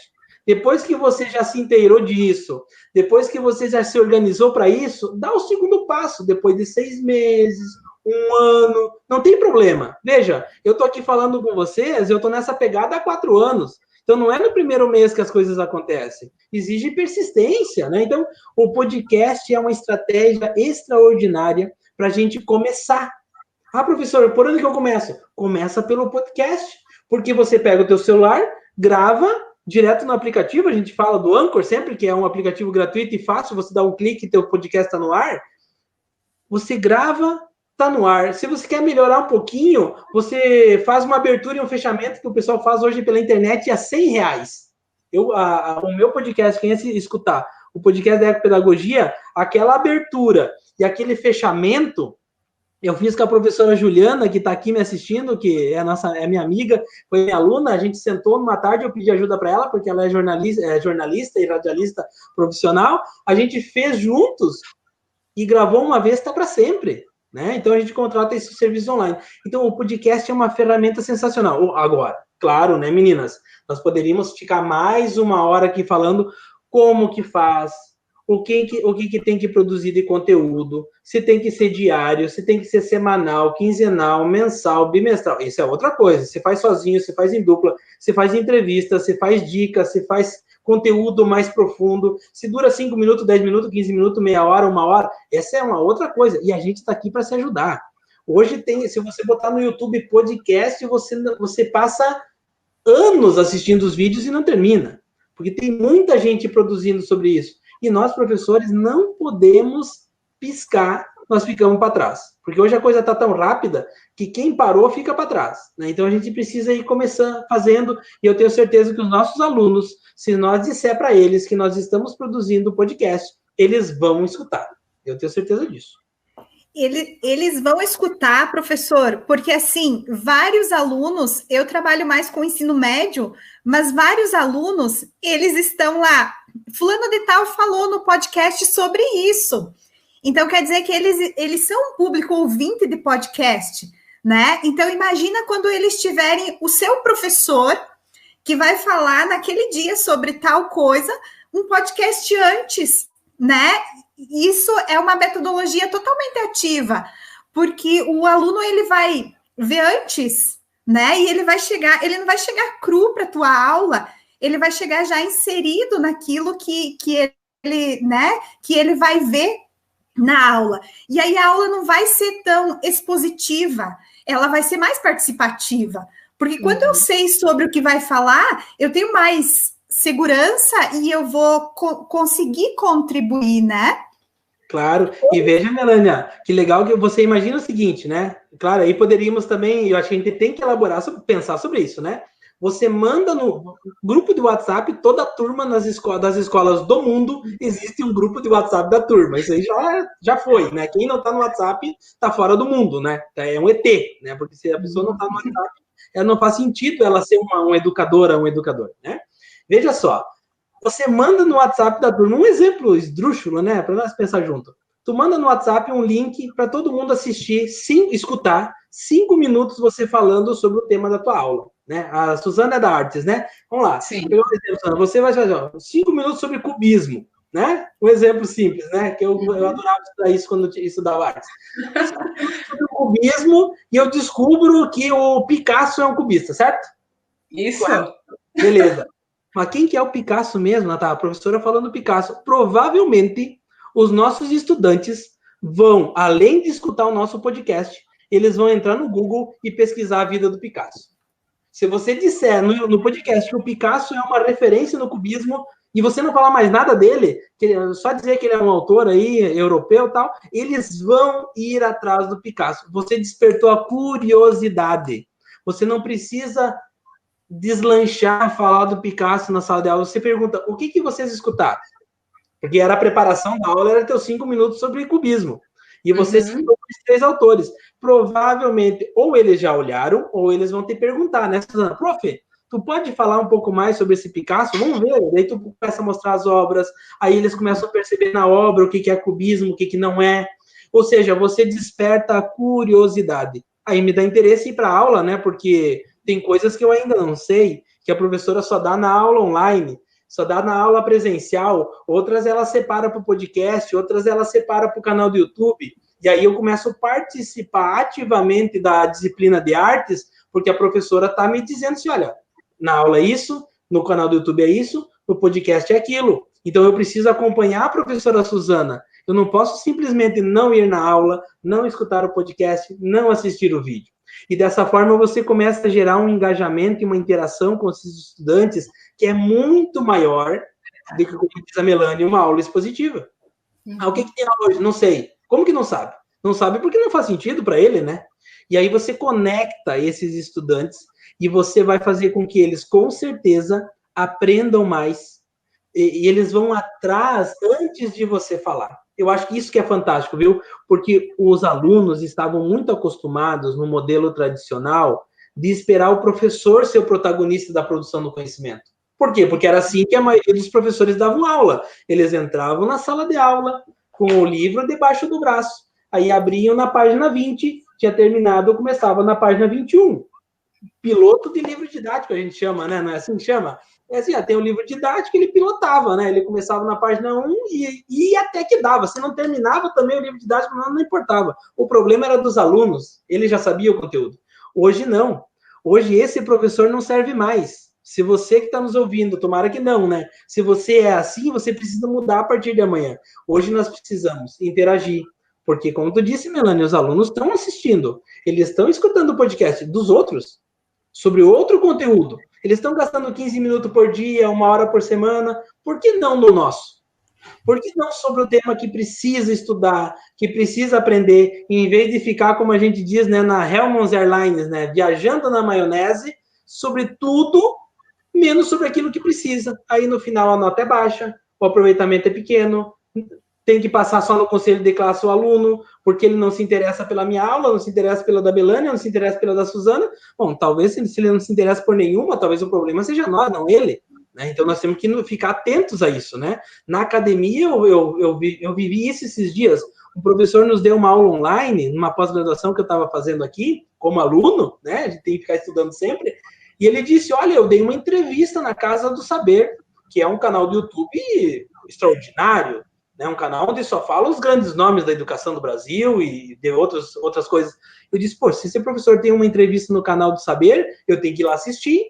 Depois que você já se inteirou disso, depois que você já se organizou para isso, dá o segundo passo, depois de 6 meses, 1 ano, não tem problema. Veja, eu estou aqui falando com vocês, eu estou nessa pegada há 4 anos. Então, não é no primeiro mês que as coisas acontecem. Exige persistência, né? Então, o podcast é uma estratégia extraordinária para a gente começar. Professor, por onde que eu começo? Começa pelo podcast. Porque você pega o teu celular, grava direto no aplicativo. A gente fala do Anchor sempre, que é um aplicativo gratuito e fácil. Você dá um clique e teu podcast está no ar. Você grava, está no ar. Se você quer melhorar um pouquinho, você faz uma abertura e um fechamento que o pessoal faz hoje pela internet a R$100. O meu podcast, quem escutar o podcast da Ecopedagogia, aquela abertura e aquele fechamento, eu fiz com a professora Juliana, que está aqui me assistindo, que é minha amiga, foi minha aluna. A gente sentou numa tarde, eu pedi ajuda para ela, porque ela é jornalista e radialista profissional. A gente fez juntos e gravou uma vez, está para sempre. Né? Então, a gente contrata esse serviço online. Então, o podcast é uma ferramenta sensacional. Agora, claro, né, meninas? Nós poderíamos ficar mais 1 hora aqui falando como que faz, o que tem que produzir de conteúdo, se tem que ser diário, se tem que ser semanal, quinzenal, mensal, bimestral. Isso é outra coisa. Você faz sozinho, você faz em dupla, você faz entrevista, você faz dicas, você faz conteúdo mais profundo. Se dura 5 minutos, 10 minutos, 15 minutos, meia hora, 1 hora, essa é uma outra coisa. E a gente está aqui para se ajudar. Hoje tem, se você botar no YouTube podcast, você passa anos assistindo os vídeos e não termina, porque tem muita gente produzindo sobre isso. E nós, professores, não podemos piscar, nós ficamos para trás. Porque hoje a coisa está tão rápida que quem parou fica para trás, né? Então a gente precisa ir começando fazendo, e eu tenho certeza que os nossos alunos, se nós disser para eles que nós estamos produzindo o podcast, eles vão escutar. Eu tenho certeza disso. Eles vão escutar, professor, porque, assim, vários alunos, eu trabalho mais com ensino médio, mas vários alunos, eles estão lá, fulano de tal falou no podcast sobre isso. Então, quer dizer que eles são um público ouvinte de podcast, né? Então, imagina quando eles tiverem o seu professor, que vai falar naquele dia sobre tal coisa, um podcast antes, né? Isso é uma metodologia totalmente ativa, porque o aluno ele vai ver antes, né? E ele não vai chegar cru para a tua aula, ele vai chegar já inserido naquilo que ele, né? Que ele vai ver na aula. E aí a aula não vai ser tão expositiva, ela vai ser mais participativa, porque quando eu sei sobre o que vai falar, eu tenho mais segurança e eu vou conseguir contribuir, né? Claro, e veja, Melânia, que legal que você imagina o seguinte, né? Claro, aí poderíamos também, eu acho que a gente tem que elaborar, pensar sobre isso, né? Você manda no grupo de WhatsApp, toda a turma das escolas do mundo, existe um grupo de WhatsApp da turma. Isso aí já foi, né? Quem não está no WhatsApp está fora do mundo, né? É um ET, né? Porque se a pessoa não está no WhatsApp, ela não faz sentido ela ser uma educadora, um educador, né? Veja só, você manda no WhatsApp da turma, um exemplo esdrúxulo, né? Para nós pensar junto. Tu manda no WhatsApp um link para todo mundo assistir, escutar 5 minutos você falando sobre o tema da tua aula, né? A Suzana é da Artes, né? Vamos lá. Sim. Você vai fazer 5 minutos sobre cubismo, né? Um exemplo simples, né? Que eu adorava estudar isso quando eu estudava artes. 5 minutos sobre o cubismo e eu descubro que o Picasso é um cubista, certo? Isso. Beleza. Mas quem que é o Picasso mesmo, Natália? A professora falando Picasso. Provavelmente, os nossos estudantes vão, além de escutar o nosso podcast, eles vão entrar no Google e pesquisar a vida do Picasso. Se você disser no podcast que o Picasso é uma referência no cubismo e você não falar mais nada dele, só dizer que ele é um autor aí, europeu e tal, eles vão ir atrás do Picasso. Você despertou a curiosidade. Você não precisa deslanchar, falar do Picasso na sala de aula. Você pergunta, o que vocês escutaram? Porque era a preparação da aula, era ter os 5 minutos sobre cubismo. E vocês citou os 3 autores. Provavelmente, ou eles já olharam, ou eles vão te perguntar, né, Suzana? Prof, tu pode falar um pouco mais sobre esse Picasso? Vamos ver. Daí tu começa a mostrar as obras, aí eles começam a perceber na obra o que é cubismo, o que não é. Ou seja, você desperta a curiosidade. Aí me dá interesse ir para a aula, né? Porque tem coisas que eu ainda não sei, que a professora só dá na aula online, só dá na aula presencial, outras ela separa para o podcast, outras ela separa para o canal do YouTube, e aí eu começo a participar ativamente da disciplina de artes, porque a professora está me dizendo assim, olha, na aula é isso, no canal do YouTube é isso, no podcast é aquilo. Então eu preciso acompanhar a professora Suzana. Eu não posso simplesmente não ir na aula, não escutar o podcast, não assistir o vídeo. E dessa forma você começa a gerar um engajamento e uma interação com os estudantes que é muito maior do que, como diz a Melânia, uma aula expositiva. O que tem hoje? Não sei. Como que não sabe? Não sabe porque não faz sentido para ele, né? E aí você conecta esses estudantes e você vai fazer com que eles, com certeza, aprendam mais. E eles vão atrás antes de você falar. Eu acho que isso que é fantástico, viu? Porque os alunos estavam muito acostumados no modelo tradicional de esperar o professor ser o protagonista da produção do conhecimento. Por quê? Porque era assim que a maioria dos professores davam aula. Eles entravam na sala de aula com o livro debaixo do braço. Aí abriam na página 20, tinha terminado, começava na página 21. Piloto de livro didático, a gente chama, né? Não é assim que chama? É assim, tem um livro didático, ele pilotava, né? Ele começava na página 1 e até que dava. Se não terminava também o livro didático, não importava. O problema era dos alunos, ele já sabia o conteúdo. Hoje não. Hoje esse professor não serve mais. Se você que está nos ouvindo, tomara que não, né? Se você é assim, você precisa mudar a partir de amanhã. Hoje nós precisamos interagir, Porque, como tu disse, Melanie, os alunos estão assistindo, eles estão escutando o podcast dos outros, sobre outro conteúdo. Eles estão gastando 15 minutos por dia, 1 hora por semana, por que não no nosso? Por que não sobre o tema que precisa estudar, que precisa aprender, em vez de ficar, como a gente diz, né, na Hellmann's Airlines, né, viajando na maionese, sobre tudo, menos sobre aquilo que precisa. Aí, no final, a nota é baixa, o aproveitamento é pequeno, tem que passar só no conselho de classe o aluno, porque ele não se interessa pela minha aula, não se interessa pela da Melania, não se interessa pela da Suzana. Bom, talvez se ele não se interessa por nenhuma, talvez o problema seja nós, não ele. Né? Então, nós temos que ficar atentos a isso, né? Na academia, eu vivi isso esses dias. Um professor nos deu uma aula online, numa pós-graduação que eu estava fazendo aqui, como aluno, né? A gente tem que ficar estudando sempre. E ele disse, olha, eu dei uma entrevista na Casa do Saber, que é um canal do YouTube extraordinário, né? Um canal onde só fala os grandes nomes da educação do Brasil e de outras coisas. Eu disse, pô, se esse professor tem uma entrevista no canal do Saber, eu tenho que ir lá assistir.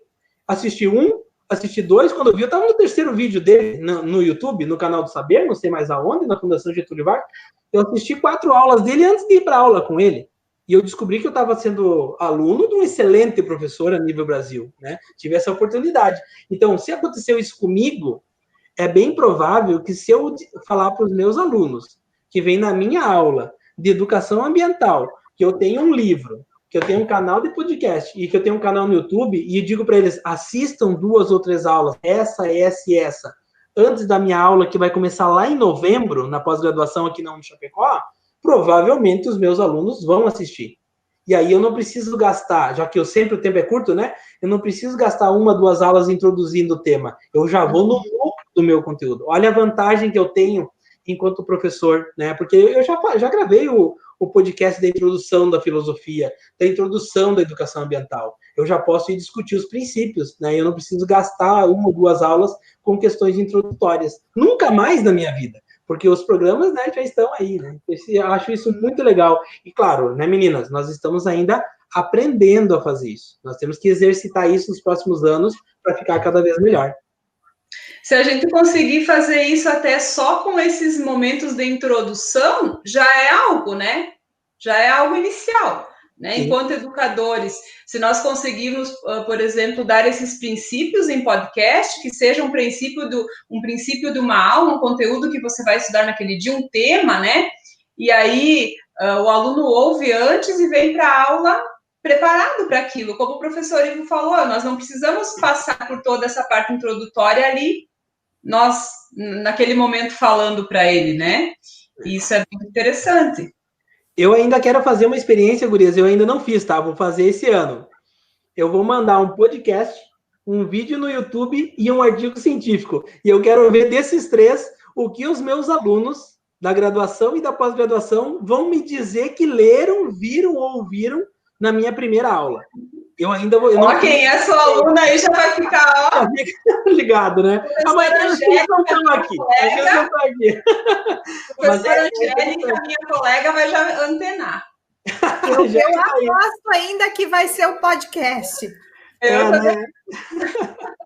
Assisti 2, quando eu vi, eu estava no 3º vídeo dele no YouTube, no canal do Saber, não sei mais aonde, na Fundação Getúlio Vargas. Eu assisti 4 aulas dele antes de ir para aula com ele. E eu descobri que eu estava sendo aluno de um excelente professor a nível Brasil, né? Tive essa oportunidade. Então, se aconteceu isso comigo, é bem provável que se eu falar para os meus alunos que vêm na minha aula de educação ambiental, que eu tenho um livro, que eu tenho um canal de podcast e que eu tenho um canal no YouTube, e digo para eles, assistam 2 ou 3 aulas, essa, antes da minha aula, que vai começar lá em novembro, na pós-graduação aqui na Unichapecó, provavelmente os meus alunos vão assistir. E aí eu não preciso gastar, já que o tempo é curto, né? Eu não preciso gastar 1, 2 aulas introduzindo o tema. Eu já vou no núcleo do meu conteúdo. Olha a vantagem que eu tenho enquanto professor, né? Porque eu já gravei o podcast da introdução da filosofia, da introdução da educação ambiental. Eu já posso ir discutir os princípios, né? Eu não preciso gastar 1 ou 2 aulas com questões introdutórias. Nunca mais na minha vida. Porque os programas, né, já estão aí, né? Eu acho isso muito legal. E claro, né, meninas, nós estamos ainda aprendendo a fazer isso. Nós temos que exercitar isso nos próximos anos para ficar cada vez melhor. Se a gente conseguir fazer isso até só com esses momentos de introdução, já é algo, né? Já é algo inicial. Né? Enquanto educadores, se nós conseguirmos, por exemplo, dar esses princípios em podcast, que seja um princípio de uma aula, um conteúdo que você vai estudar naquele dia, um tema, né? E aí o aluno ouve antes e vem para a aula preparado para aquilo. Como o professor Ivo falou, nós não precisamos passar por toda essa parte introdutória ali, nós, naquele momento, falando para ele, né? E isso é muito interessante. Eu ainda quero fazer uma experiência, gurias, eu ainda não fiz, tá? Vou fazer esse ano. Eu vou mandar um podcast, um vídeo no YouTube e um artigo científico. E eu quero ver desses 3 o que os meus alunos da graduação e da pós-graduação vão me dizer que leram, viram ou ouviram na minha primeira aula. Eu ainda vou... Quem é sua aluna aí já vai ficar, ó... ligado, né? Amanhã vocês não estão aqui. Professora Angélica, minha colega, vai já antenar. Eu aposto ainda que vai ser o podcast. Né?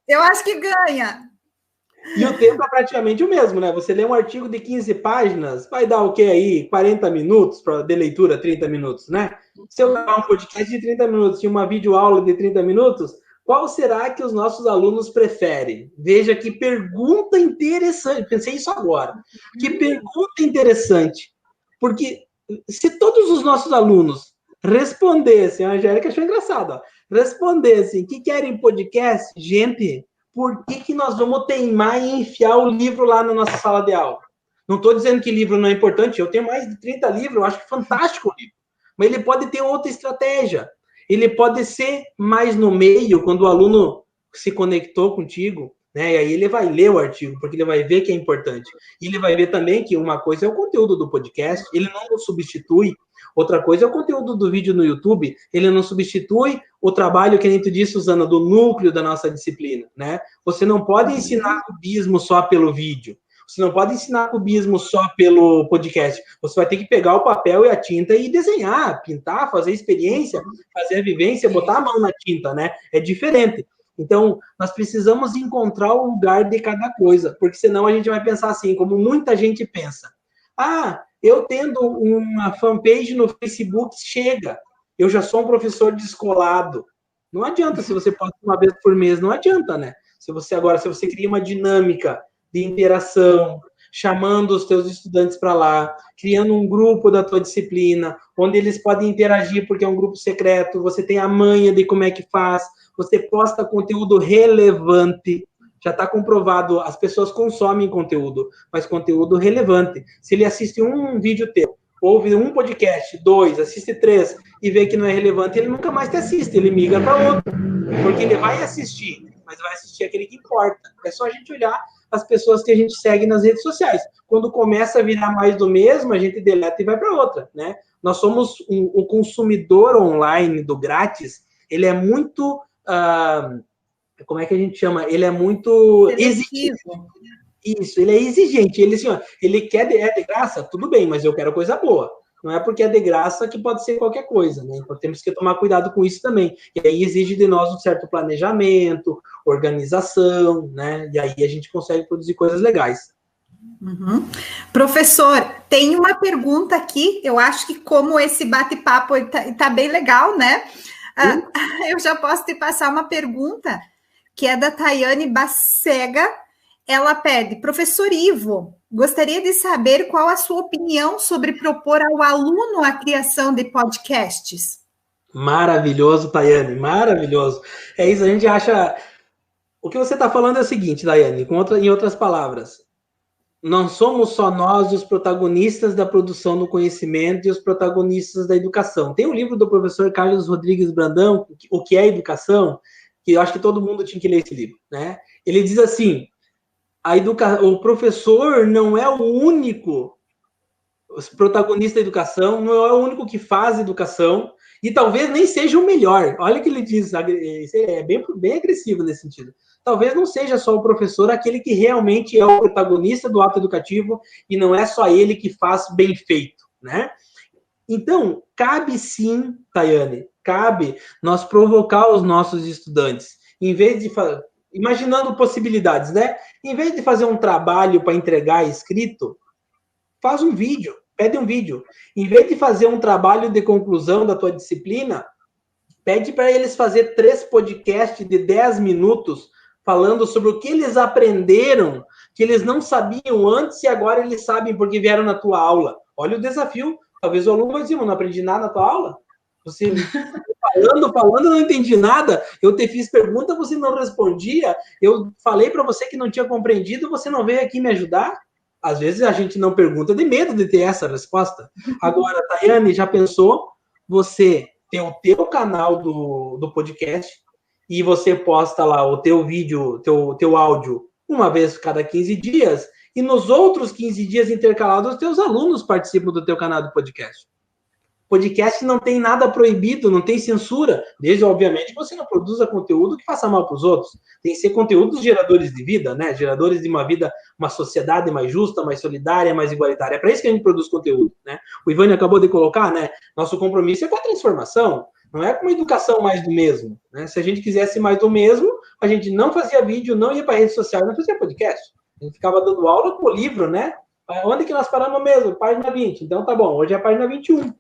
Eu acho que ganha. E o tempo é praticamente o mesmo, né? Você lê um artigo de 15 páginas, vai dar o quê aí? 40 minutos de leitura, 30 minutos, né? Se eu gravar um podcast de 30 minutos e uma videoaula de 30 minutos, qual será que os nossos alunos preferem? Veja que pergunta interessante. Pensei isso agora. Que pergunta interessante. Porque se todos os nossos alunos respondessem, a Angélica achou engraçado, ó, respondessem que querem podcast, gente... Por que nós vamos teimar em enfiar o livro lá na nossa sala de aula? Não estou dizendo que livro não é importante, eu tenho mais de 30 livros, eu acho que fantástico o livro. Mas ele pode ter outra estratégia. Ele pode ser mais no meio, quando o aluno se conectou contigo, né? E aí ele vai ler o artigo, porque ele vai ver que é importante. E ele vai ver também que uma coisa é o conteúdo do podcast, ele não o substitui. Outra coisa é o conteúdo do vídeo no YouTube, ele não substitui o trabalho, que a gente disse, Suzana, do núcleo da nossa disciplina, né? Você não pode ensinar cubismo só pelo vídeo, você não pode ensinar cubismo só pelo podcast, você vai ter que pegar o papel e a tinta e desenhar, pintar, fazer experiência, fazer a vivência, botar a mão na tinta, né? É diferente. Então, nós precisamos encontrar o lugar de cada coisa, porque senão a gente vai pensar assim, como muita gente pensa. Ah, Eu tendo uma fanpage no Facebook, chega. Eu já sou um professor descolado. Não adianta se você posta uma vez por mês, não adianta, né? Se você cria uma dinâmica de interação, chamando os teus estudantes para lá, criando um grupo da tua disciplina, onde eles podem interagir porque é um grupo secreto, você tem a manha de como é que faz, você posta conteúdo relevante, já está comprovado, as pessoas consomem conteúdo, mas conteúdo relevante. Se ele assiste um vídeo teu, ouve um podcast, 2, assiste 3 e vê que não é relevante, ele nunca mais te assiste, ele migra para outro, porque ele vai assistir, mas vai assistir aquele que importa. É só a gente olhar as pessoas que a gente segue nas redes sociais. Quando começa a virar mais do mesmo, a gente deleta e vai para outra, né? Nós somos um consumidor online do grátis, ele é muito... como é que a gente chama? Ele é muito exigente. Isso, ele é exigente. Ele, assim, ó, ele quer de graça, tudo bem, mas eu quero coisa boa. Não é porque é de graça que pode ser qualquer coisa, né? Então temos que tomar cuidado com isso também. E aí exige de nós um certo planejamento, organização, né? E aí a gente consegue produzir coisas legais. Uhum. Professor, tem uma pergunta aqui. Eu acho que como esse bate-papo tá bem legal, né? Eu já posso te passar uma pergunta que é da Tayane Bacega. Ela pede, professor Ivo, gostaria de saber qual a sua opinião sobre propor ao aluno a criação de podcasts. Maravilhoso, Tayane, maravilhoso. É isso, a gente acha... O que você está falando é o seguinte, Tayane, em outras palavras, não somos só nós os protagonistas da produção do conhecimento e os protagonistas da educação. Tem um livro do professor Carlos Rodrigues Brandão, O que é Educação, que eu acho que todo mundo tinha que ler esse livro, né? Ele diz assim, o professor não é o único protagonista da educação, não é o único que faz educação, e talvez nem seja o melhor. Olha o que ele diz, é bem agressivo nesse sentido. Talvez não seja só o professor aquele que realmente é o protagonista do ato educativo, e não é só ele que faz bem feito, né? Então, cabe sim, Tayane, cabe nós provocar os nossos estudantes, em vez de imaginando possibilidades, né? Em vez de fazer um trabalho para entregar escrito, faz um vídeo, pede um vídeo. Em vez de fazer um trabalho de conclusão da tua disciplina, pede para eles fazer 3 podcasts de 10 minutos falando sobre o que eles aprenderam, que eles não sabiam antes e agora eles sabem porque vieram na tua aula. Olha o desafio. Talvez o aluno vai dizer, não aprendi nada na tua aula. Você falando, não entendi nada. Eu te fiz pergunta, você não respondia. Eu falei para você que não tinha compreendido, você não veio aqui me ajudar. Às vezes a gente não pergunta de medo de ter essa resposta. Agora, Tayane, já pensou você ter o teu canal do podcast e você posta lá o teu vídeo, teu áudio, uma vez cada 15 dias, e nos outros 15 dias intercalados, os teus alunos participam do teu canal do podcast. Podcast não tem nada proibido, não tem censura, desde, obviamente, que você não produza conteúdo que faça mal para os outros. Tem que ser conteúdos geradores de vida, né? Geradores de uma vida, uma sociedade mais justa, mais solidária, mais igualitária. É para isso que a gente produz conteúdo, né? O Ivani acabou de colocar, né? Nosso compromisso é com a transformação, não é com uma educação mais do mesmo, né? Se a gente quisesse mais do mesmo, a gente não fazia vídeo, não ia para a rede social, não fazia podcast. A gente ficava dando aula com o livro, né? Onde que nós paramos mesmo? Página 20. Então tá bom, hoje é a página 21.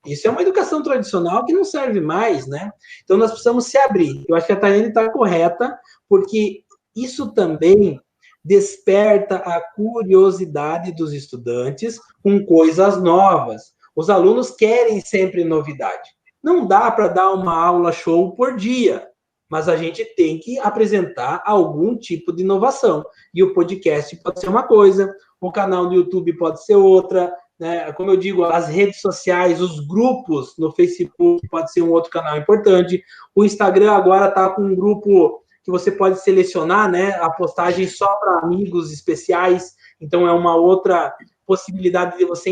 Isso é uma educação tradicional que não serve mais, né? Então, nós precisamos se abrir. Eu acho que a Tayane está correta, porque isso também desperta a curiosidade dos estudantes com coisas novas. Os alunos querem sempre novidade. Não dá para dar uma aula show por dia, mas a gente tem que apresentar algum tipo de inovação. E o podcast pode ser uma coisa, o canal do YouTube pode ser outra, né? Como eu digo, as redes sociais, os grupos no Facebook pode ser um outro canal importante. O Instagram agora está com um grupo que você pode selecionar, né? A postagem só para amigos especiais. Então é uma outra possibilidade de você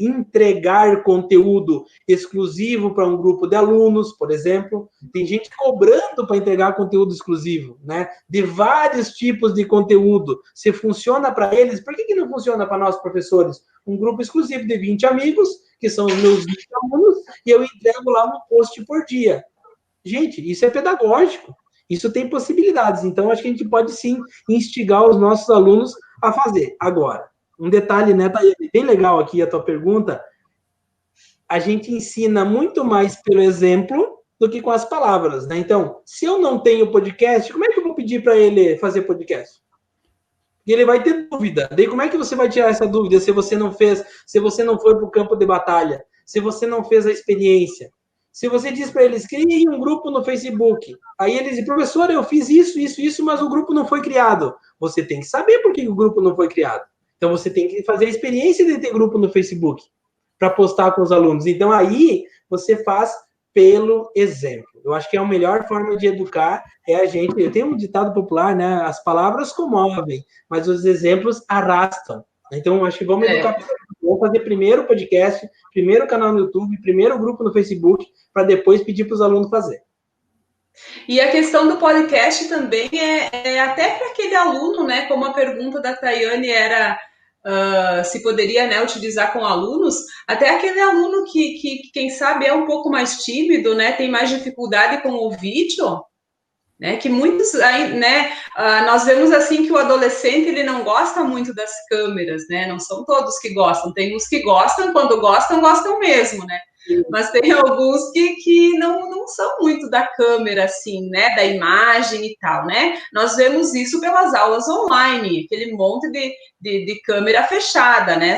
entregar conteúdo exclusivo para um grupo de alunos, por exemplo. Tem gente cobrando para entregar conteúdo exclusivo, né? De vários tipos de conteúdo. Se funciona para eles, por que não funciona para nós, professores? Um grupo exclusivo de 20 amigos, que são os meus 20 alunos, e eu entrego lá um post por dia. Gente, isso é pedagógico. Isso tem possibilidades. Então, acho que a gente pode, sim, instigar os nossos alunos a fazer. Agora, um detalhe, né, Tayane, bem legal aqui a tua pergunta. A gente ensina muito mais pelo exemplo do que com as palavras, né? Então, se eu não tenho podcast, como é que eu vou pedir para ele fazer podcast? E ele vai ter dúvida. Daí como é que você vai tirar essa dúvida se você não fez, se você não foi para o campo de batalha, se você não fez a experiência? Se você diz para eles, criem um grupo no Facebook. Aí eles dizem, professor, eu fiz isso, mas o grupo não foi criado. Você tem que saber por que o grupo não foi criado. Então você tem que fazer a experiência de ter grupo no Facebook para postar com os alunos. Então aí você faz pelo exemplo. Eu acho que a melhor forma de educar é a gente... Eu tenho um ditado popular, né? As palavras comovem, mas os exemplos arrastam. Então, acho que vamos educar. Vamos fazer primeiro o podcast, primeiro o canal no YouTube, primeiro o grupo no Facebook, para depois pedir para os alunos fazer. E a questão do podcast também é até para aquele aluno, né? Como a pergunta da Tayane era... se poderia, né, utilizar com alunos, até aquele aluno que, quem sabe, é um pouco mais tímido, né, tem mais dificuldade com o vídeo, né, que muitos, né, nós vemos assim que o adolescente, ele não gosta muito das câmeras, né, não são todos que gostam, tem uns que gostam, quando gostam mesmo, né, mas tem alguns que não são muito da câmera, assim, né, da imagem e tal, né, nós vemos isso pelas aulas online, aquele monte de câmera fechada, né,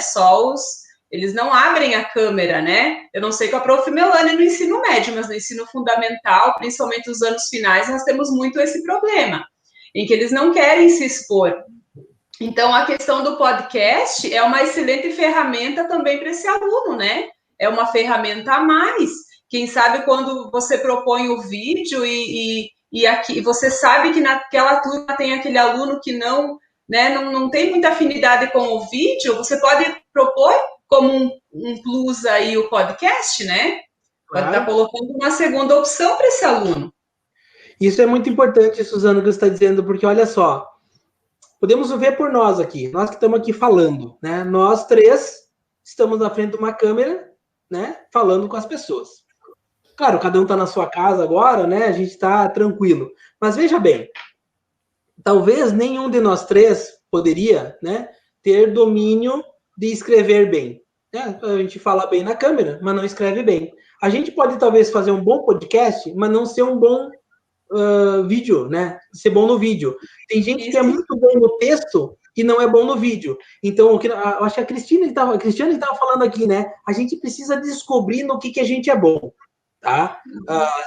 eles não abrem a câmera, né, eu não sei com a prof. Melânia no ensino médio, mas no ensino fundamental, principalmente nos anos finais, nós temos muito esse problema, em que eles não querem se expor. Então, a questão do podcast é uma excelente ferramenta também para esse aluno, né, é uma ferramenta a mais. Quem sabe quando você propõe o vídeo e aqui você sabe que naquela turma tem aquele aluno que não tem muita afinidade com o vídeo, você pode propor como um plus aí o podcast, né? Pode estar colocando uma segunda opção para esse aluno. Isso é muito importante, Suzana, o que você está dizendo, porque olha só, podemos ver por nós aqui, nós que estamos aqui falando, né? Nós três estamos na frente de uma câmera, né, falando com as pessoas. Claro, cada um está na sua casa agora, né, a gente está tranquilo. Mas veja bem, talvez nenhum de nós três poderia, né, ter domínio de escrever bem. Né? A gente fala bem na câmera, mas não escreve bem. A gente pode talvez fazer um bom podcast, mas não ser um bom vídeo, né, ser bom no vídeo. Tem gente que é muito bom no texto e não é bom no vídeo. Então, eu acho que a Cristiane estava falando aqui, né? A gente precisa descobrir no que a gente é bom, tá?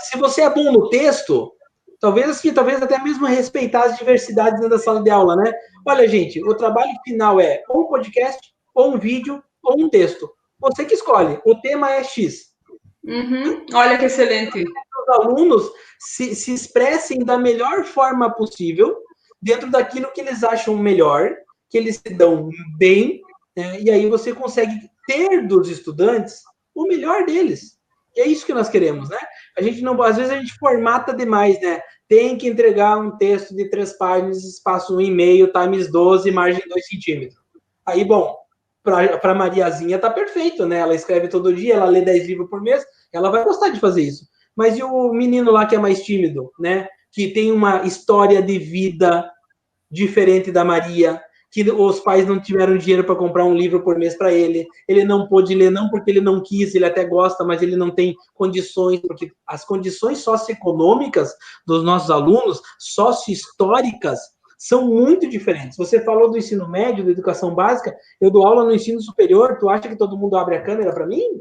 Se você é bom no texto, talvez até mesmo respeitar as diversidades dentro da sala de aula, né? Olha, gente, o trabalho final é ou um podcast, ou um vídeo, ou um texto. Você que escolhe. O tema é X. Olha que excelente. Os alunos se expressem da melhor forma possível, dentro daquilo que eles acham melhor, que eles se dão bem, né? E aí você consegue ter dos estudantes o melhor deles. E é isso que nós queremos, né? A gente não, às vezes a gente formata demais, né? Tem que entregar um texto de 3 páginas, espaço 1,5, times 12, margem 2 centímetros. Aí, bom, para Mariazinha tá perfeito, né? Ela escreve todo dia, ela lê 10 livros por mês, ela vai gostar de fazer isso. Mas e o menino lá que é mais tímido, né? Que tem uma história de vida diferente da Maria, que os pais não tiveram dinheiro para comprar um livro por mês para ele, ele não pôde ler, não porque ele não quis, ele até gosta, mas ele não tem condições, porque as condições socioeconômicas dos nossos alunos, socio-históricas, são muito diferentes. Você falou do ensino médio, da educação básica, eu dou aula no ensino superior, tu acha que todo mundo abre a câmera para mim?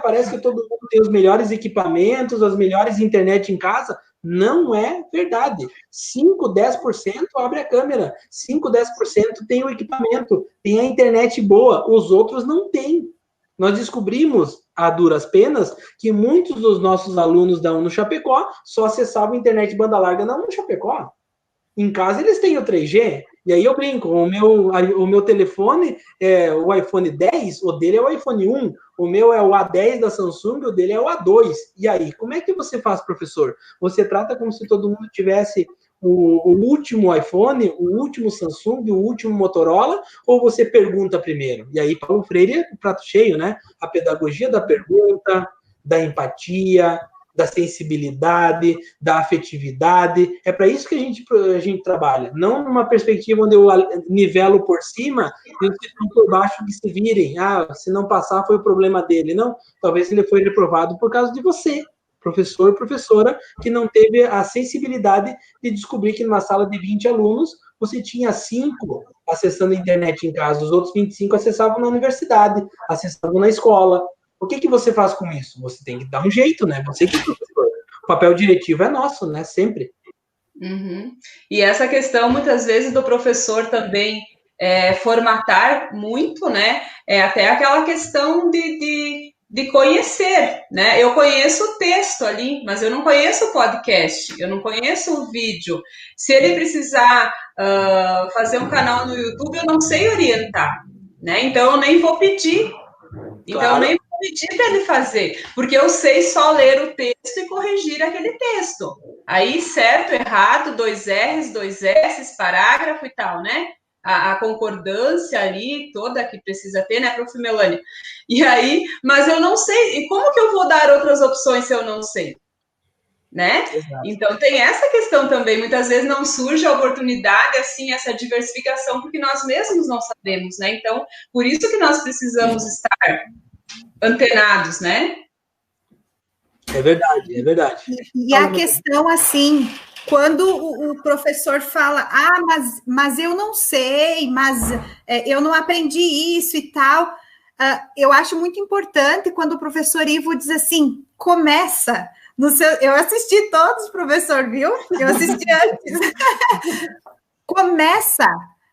Parece que todo mundo tem os melhores equipamentos, as melhores internet em casa. Não é verdade. 5, 10% abre a câmera. 5, 10% tem o equipamento, tem a internet boa. Os outros não têm. Nós descobrimos, a duras penas, que muitos dos nossos alunos da UNO Chapecó só acessavam a internet banda larga na UNO Chapecó. Em casa eles têm o 3G, e aí eu brinco, o meu telefone é o iPhone 10, o dele é o iPhone 1, o meu é o A10 da Samsung, o dele é o A2. E aí, como é que você faz, professor? Você trata como se todo mundo tivesse o último iPhone, o último Samsung, o último Motorola, ou você pergunta primeiro? E aí, Paulo Freire é o prato cheio, né? A pedagogia da pergunta, da empatia, da sensibilidade, da afetividade. É para isso que a gente trabalha. Não numa perspectiva onde eu nivelo por cima e os que estão por baixo que se virem. Se não passar foi o problema dele. Não, talvez ele foi reprovado por causa de você, professor, professora, que não teve a sensibilidade de descobrir que numa sala de 20 alunos, você tinha 5 acessando a internet em casa, os outros 25 acessavam na universidade, acessavam na escola. O que você faz com isso? Você tem que dar um jeito, né? Você que é professor. O papel diretivo é nosso, né? Sempre. Uhum. E essa questão, muitas vezes, do professor também formatar muito, né? Até aquela questão de conhecer, né? Eu conheço o texto ali, mas eu não conheço o podcast, eu não conheço o vídeo. Se ele precisar fazer um canal no YouTube, eu não sei orientar, né? Então, eu nem vou pedir. Então, eu nem vou pedir para ele fazer, porque eu sei só ler o texto e corrigir aquele texto. Aí, certo, errado, 2 R's, 2 S's, parágrafo e tal, né? A concordância ali toda que precisa ter, né, Prof. Melânia? E aí, mas eu não sei, e como que eu vou dar outras opções se eu não sei? Né? Exato. Então, tem essa questão também, muitas vezes não surge a oportunidade, assim, essa diversificação, porque nós mesmos não sabemos, né? Então, por isso que nós precisamos estar antenados, né? É verdade, é verdade. E a questão, assim, quando o professor fala, mas eu não sei, mas eu não aprendi isso e tal, eu acho muito importante quando o professor Ivo diz assim, começa no seu... Eu assisti todos, professor, viu? Eu assisti antes. Começa,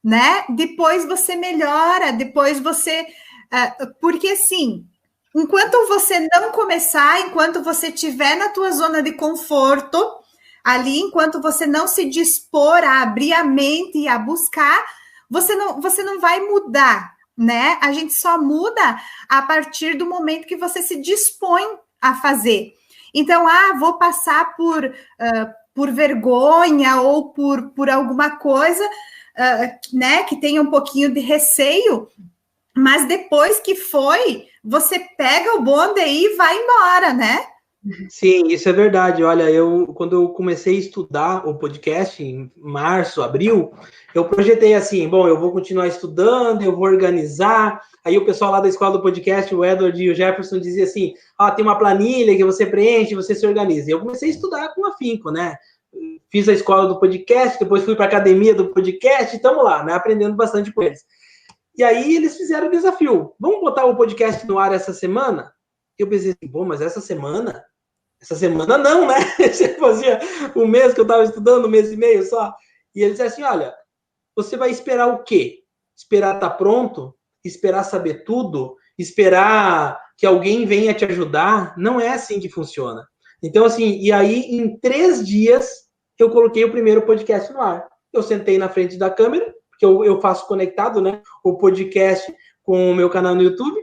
né? Depois você melhora, depois você... porque, assim... Enquanto você não começar, enquanto você estiver na tua zona de conforto, ali, enquanto você não se dispor a abrir a mente e a buscar, você não vai mudar, né? A gente só muda a partir do momento que você se dispõe a fazer. Então, vou passar por vergonha ou por alguma coisa, né, que tenha um pouquinho de receio, mas depois que você pega o bonde aí e vai embora, né? Sim, isso é verdade. Olha, quando eu comecei a estudar o podcast em março, abril, eu projetei assim, bom, eu vou continuar estudando, eu vou organizar. Aí o pessoal lá da escola do podcast, o Edward e o Jefferson, dizia assim, tem uma planilha que você preenche, você se organiza. E eu comecei a estudar com afinco, né? Fiz a escola do podcast, depois fui para a academia do podcast, e estamos lá, né? Aprendendo bastante com eles. E aí eles fizeram o desafio. Vamos botar o podcast no ar essa semana? Eu pensei assim, bom, mas essa semana? Essa semana não, né? Fazia um mês que eu estava estudando, 1 mês e meio só. E eles disseram assim, olha, você vai esperar o quê? Esperar estar pronto? Esperar saber tudo? Esperar que alguém venha te ajudar? Não é assim que funciona. Então, assim, e aí em 3 dias eu coloquei o primeiro podcast no ar. Eu sentei na frente da câmera, que eu faço conectado, né, o podcast com o meu canal no YouTube.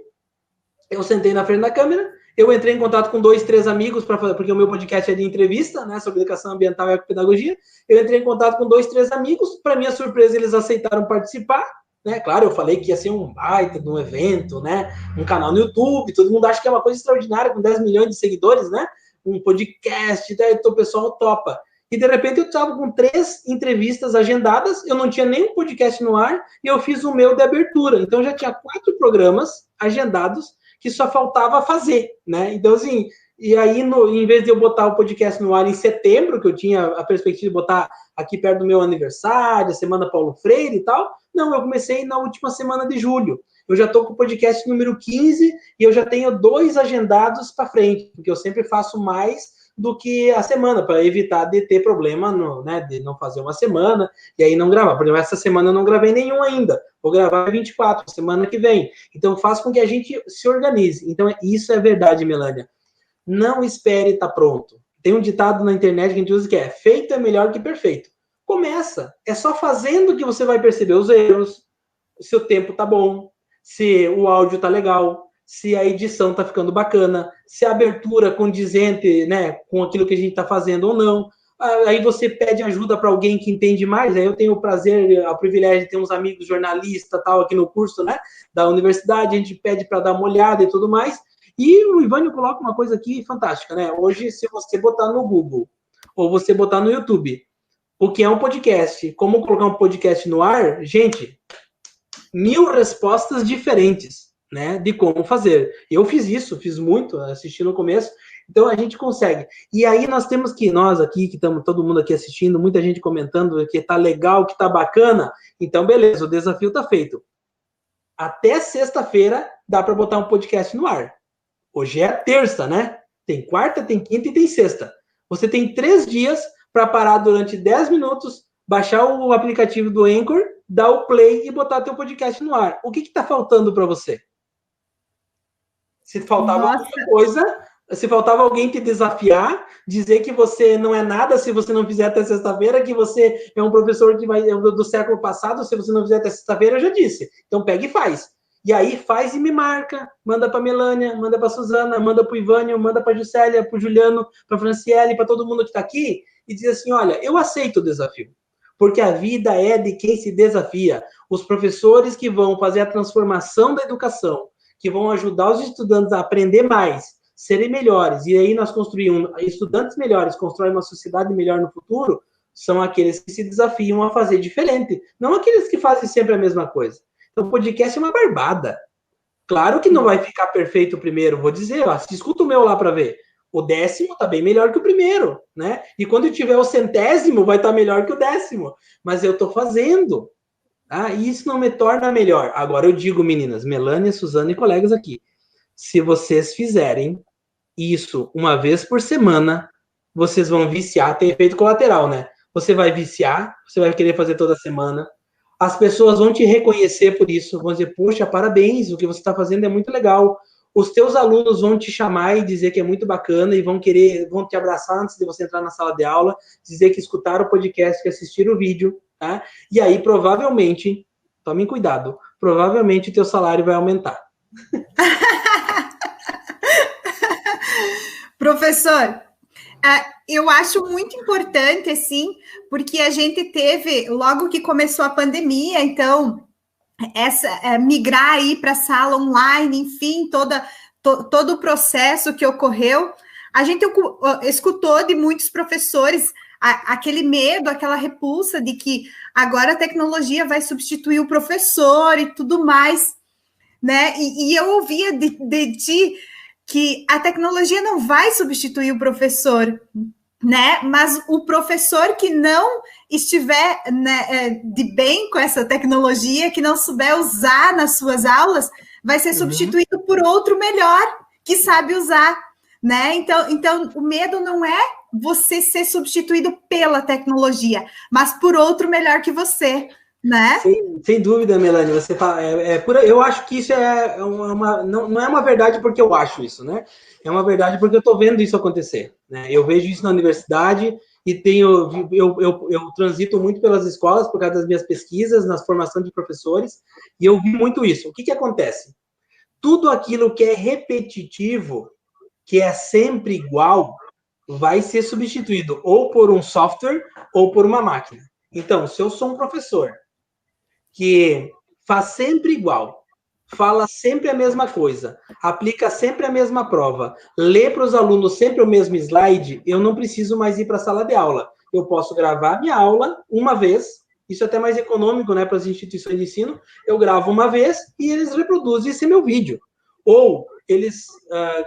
Eu sentei na frente da câmera, eu entrei em contato com 2, 3 amigos, porque o meu podcast é de entrevista, né, sobre educação ambiental e ecopedagogia. Eu entrei em contato com 2, 3 amigos, para minha surpresa, eles aceitaram participar, né, claro, eu falei que ia ser um baita de um evento, né, um canal no YouTube, todo mundo acha que é uma coisa extraordinária, com 10 milhões de seguidores, né, um podcast, então o pessoal topa. E, de repente, eu estava com 3 entrevistas agendadas, eu não tinha nenhum podcast no ar, e eu fiz o meu de abertura. Então, já tinha 4 programas agendados que só faltava fazer, né? Então, assim, e aí, em vez de eu botar o podcast no ar em setembro, que eu tinha a perspectiva de botar aqui perto do meu aniversário, Semana Paulo Freire e tal, não, eu comecei na última semana de julho. Eu já estou com o podcast número 15 e eu já tenho 2 agendados para frente, porque eu sempre faço mais do que a semana, para evitar de ter problema, né, de não fazer uma semana e aí não gravar. Por exemplo, essa semana eu não gravei nenhum ainda. Vou gravar 24, semana que vem. Então, faz com que a gente se organize. Então, isso é verdade, Melânia. Não espere estar pronto. Tem um ditado na internet que a gente usa que é feito é melhor que perfeito. Começa. É só fazendo que você vai perceber os erros, se o tempo tá bom, se o áudio tá legal, se a edição tá ficando bacana, se a abertura condizente, né, com aquilo que a gente tá fazendo ou não. Aí você pede ajuda para alguém que entende mais. Aí eu tenho o prazer, o privilégio de ter uns amigos jornalistas tal aqui no curso, né, da universidade. A gente pede para dar uma olhada e tudo mais. E o Ivânio coloca uma coisa aqui fantástica, né? Hoje, se você botar no Google ou você botar no YouTube o que é um podcast, como colocar um podcast no ar, gente, 1000 respostas diferentes, né, de como fazer. Eu fiz isso, fiz muito, assisti no começo, então a gente consegue. E aí nós temos que, nós aqui, que estamos todo mundo aqui assistindo, muita gente comentando que tá legal, que tá bacana, então beleza, o desafio tá feito. Até sexta-feira dá para botar um podcast no ar. Hoje é terça, né? Tem quarta, tem quinta e tem sexta. Você tem 3 dias para parar durante 10 minutos, baixar o aplicativo do Anchor, dar o play e botar teu podcast no ar. O que está faltando para você? Se faltava alguma coisa, se faltava alguém te desafiar, dizer que você não é nada se você não fizer até sexta-feira, que você é um professor que vai do século passado, se você não fizer até sexta-feira, eu já disse. Então pega e faz. E aí faz e me marca, manda para Melânia, manda para Suzana, manda para o Ivânio, manda para a Juscelia, para o Juliano, para a Franciele, para todo mundo que está aqui, e diz assim, olha, eu aceito o desafio, porque a vida é de quem se desafia. Os professores que vão fazer a transformação da educação, que vão ajudar os estudantes a aprender mais, serem melhores, e aí nós construímos, estudantes melhores, constroem uma sociedade melhor no futuro, são aqueles que se desafiam a fazer diferente, não aqueles que fazem sempre a mesma coisa. Então, o podcast é uma barbada. Claro que não vai ficar perfeito o primeiro, vou dizer, ó, escuta o meu lá para ver. O 10º tá bem melhor que o primeiro, né? E quando tiver o 100º, vai estar melhor que o 10º. Mas eu tô fazendo. Tá? E isso não me torna melhor. Agora eu digo, meninas, Melânia, Suzana e colegas aqui, se vocês fizerem isso uma vez por semana, vocês vão viciar, tem efeito colateral, né? Você vai viciar, você vai querer fazer toda semana, as pessoas vão te reconhecer por isso, vão dizer, poxa, parabéns, o que você está fazendo é muito legal. Os teus alunos vão te chamar e dizer que é muito bacana e vão te abraçar antes de você entrar na sala de aula, dizer que escutaram o podcast, que assistiram o vídeo, tá? E aí, provavelmente, tomem cuidado, provavelmente o teu salário vai aumentar. Professor, eu acho muito importante, assim, porque a gente teve, logo que começou a pandemia, então, migrar aí para a sala online, enfim, todo o processo que ocorreu, a gente escutou de muitos professores aquele medo, aquela repulsa de que agora a tecnologia vai substituir o professor e tudo mais, né? E eu ouvia de ti que a tecnologia não vai substituir o professor, né? Mas o professor que não estiver, né, de bem com essa tecnologia, que não souber usar nas suas aulas, vai ser substituído por outro melhor que sabe usar, né? Então o medo não é você ser substituído pela tecnologia, mas por outro melhor que você, né? Sem dúvida, Melânia, você fala, eu acho que isso não é uma verdade porque eu acho isso, né? É uma verdade porque eu estou vendo isso acontecer, né? Eu vejo isso na universidade e eu transito muito pelas escolas por causa das minhas pesquisas, nas formações de professores, e eu vi muito isso. O que acontece? Tudo aquilo que é repetitivo, que é sempre igual, vai ser substituído ou por um software ou por uma máquina. Então, se eu sou um professor que faz sempre igual, fala sempre a mesma coisa, aplica sempre a mesma prova, lê para os alunos sempre o mesmo slide, eu não preciso mais ir para a sala de aula. Eu posso gravar minha aula uma vez, isso é até mais econômico, né, para as instituições de ensino, eu gravo uma vez e eles reproduzem esse meu vídeo. Ou eles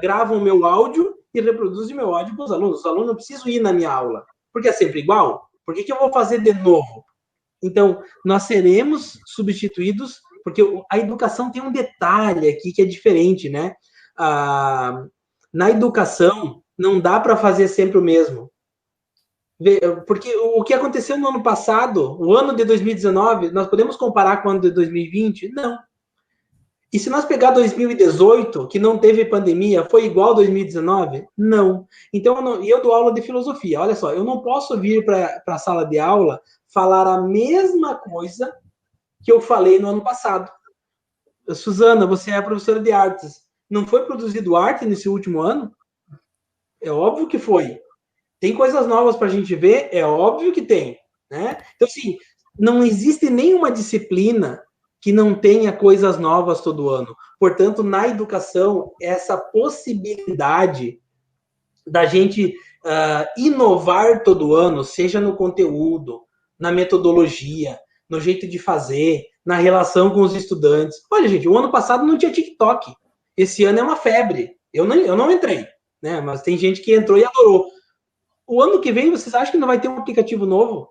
gravam o meu áudio e reproduzem meu áudio para os alunos. Os alunos não precisam ir na minha aula, porque é sempre igual. Por que eu vou fazer de novo? Então, nós seremos substituídos, porque a educação tem um detalhe aqui que é diferente, né? Na educação, não dá para fazer sempre o mesmo. Porque o que aconteceu no ano passado, o ano de 2019, nós podemos comparar com o ano de 2020? Não. E se nós pegar 2018, que não teve pandemia, foi igual a 2019? Não. Então, eu dou aula de filosofia. Olha só, eu não posso vir para a sala de aula falar a mesma coisa que eu falei no ano passado. Suzana, você é professora de artes. Não foi produzido arte nesse último ano? É óbvio que foi. Tem coisas novas para a gente ver? É óbvio que tem. Né? Então, assim, não existe nenhuma disciplina que não tenha coisas novas todo ano. Portanto, na educação, essa possibilidade da gente inovar todo ano, seja no conteúdo, na metodologia, no jeito de fazer, na relação com os estudantes. Olha, gente, o ano passado não tinha TikTok. Esse ano é uma febre. Eu não entrei, né? Mas tem gente que entrou e adorou. O ano que vem, vocês acham que não vai ter um aplicativo novo?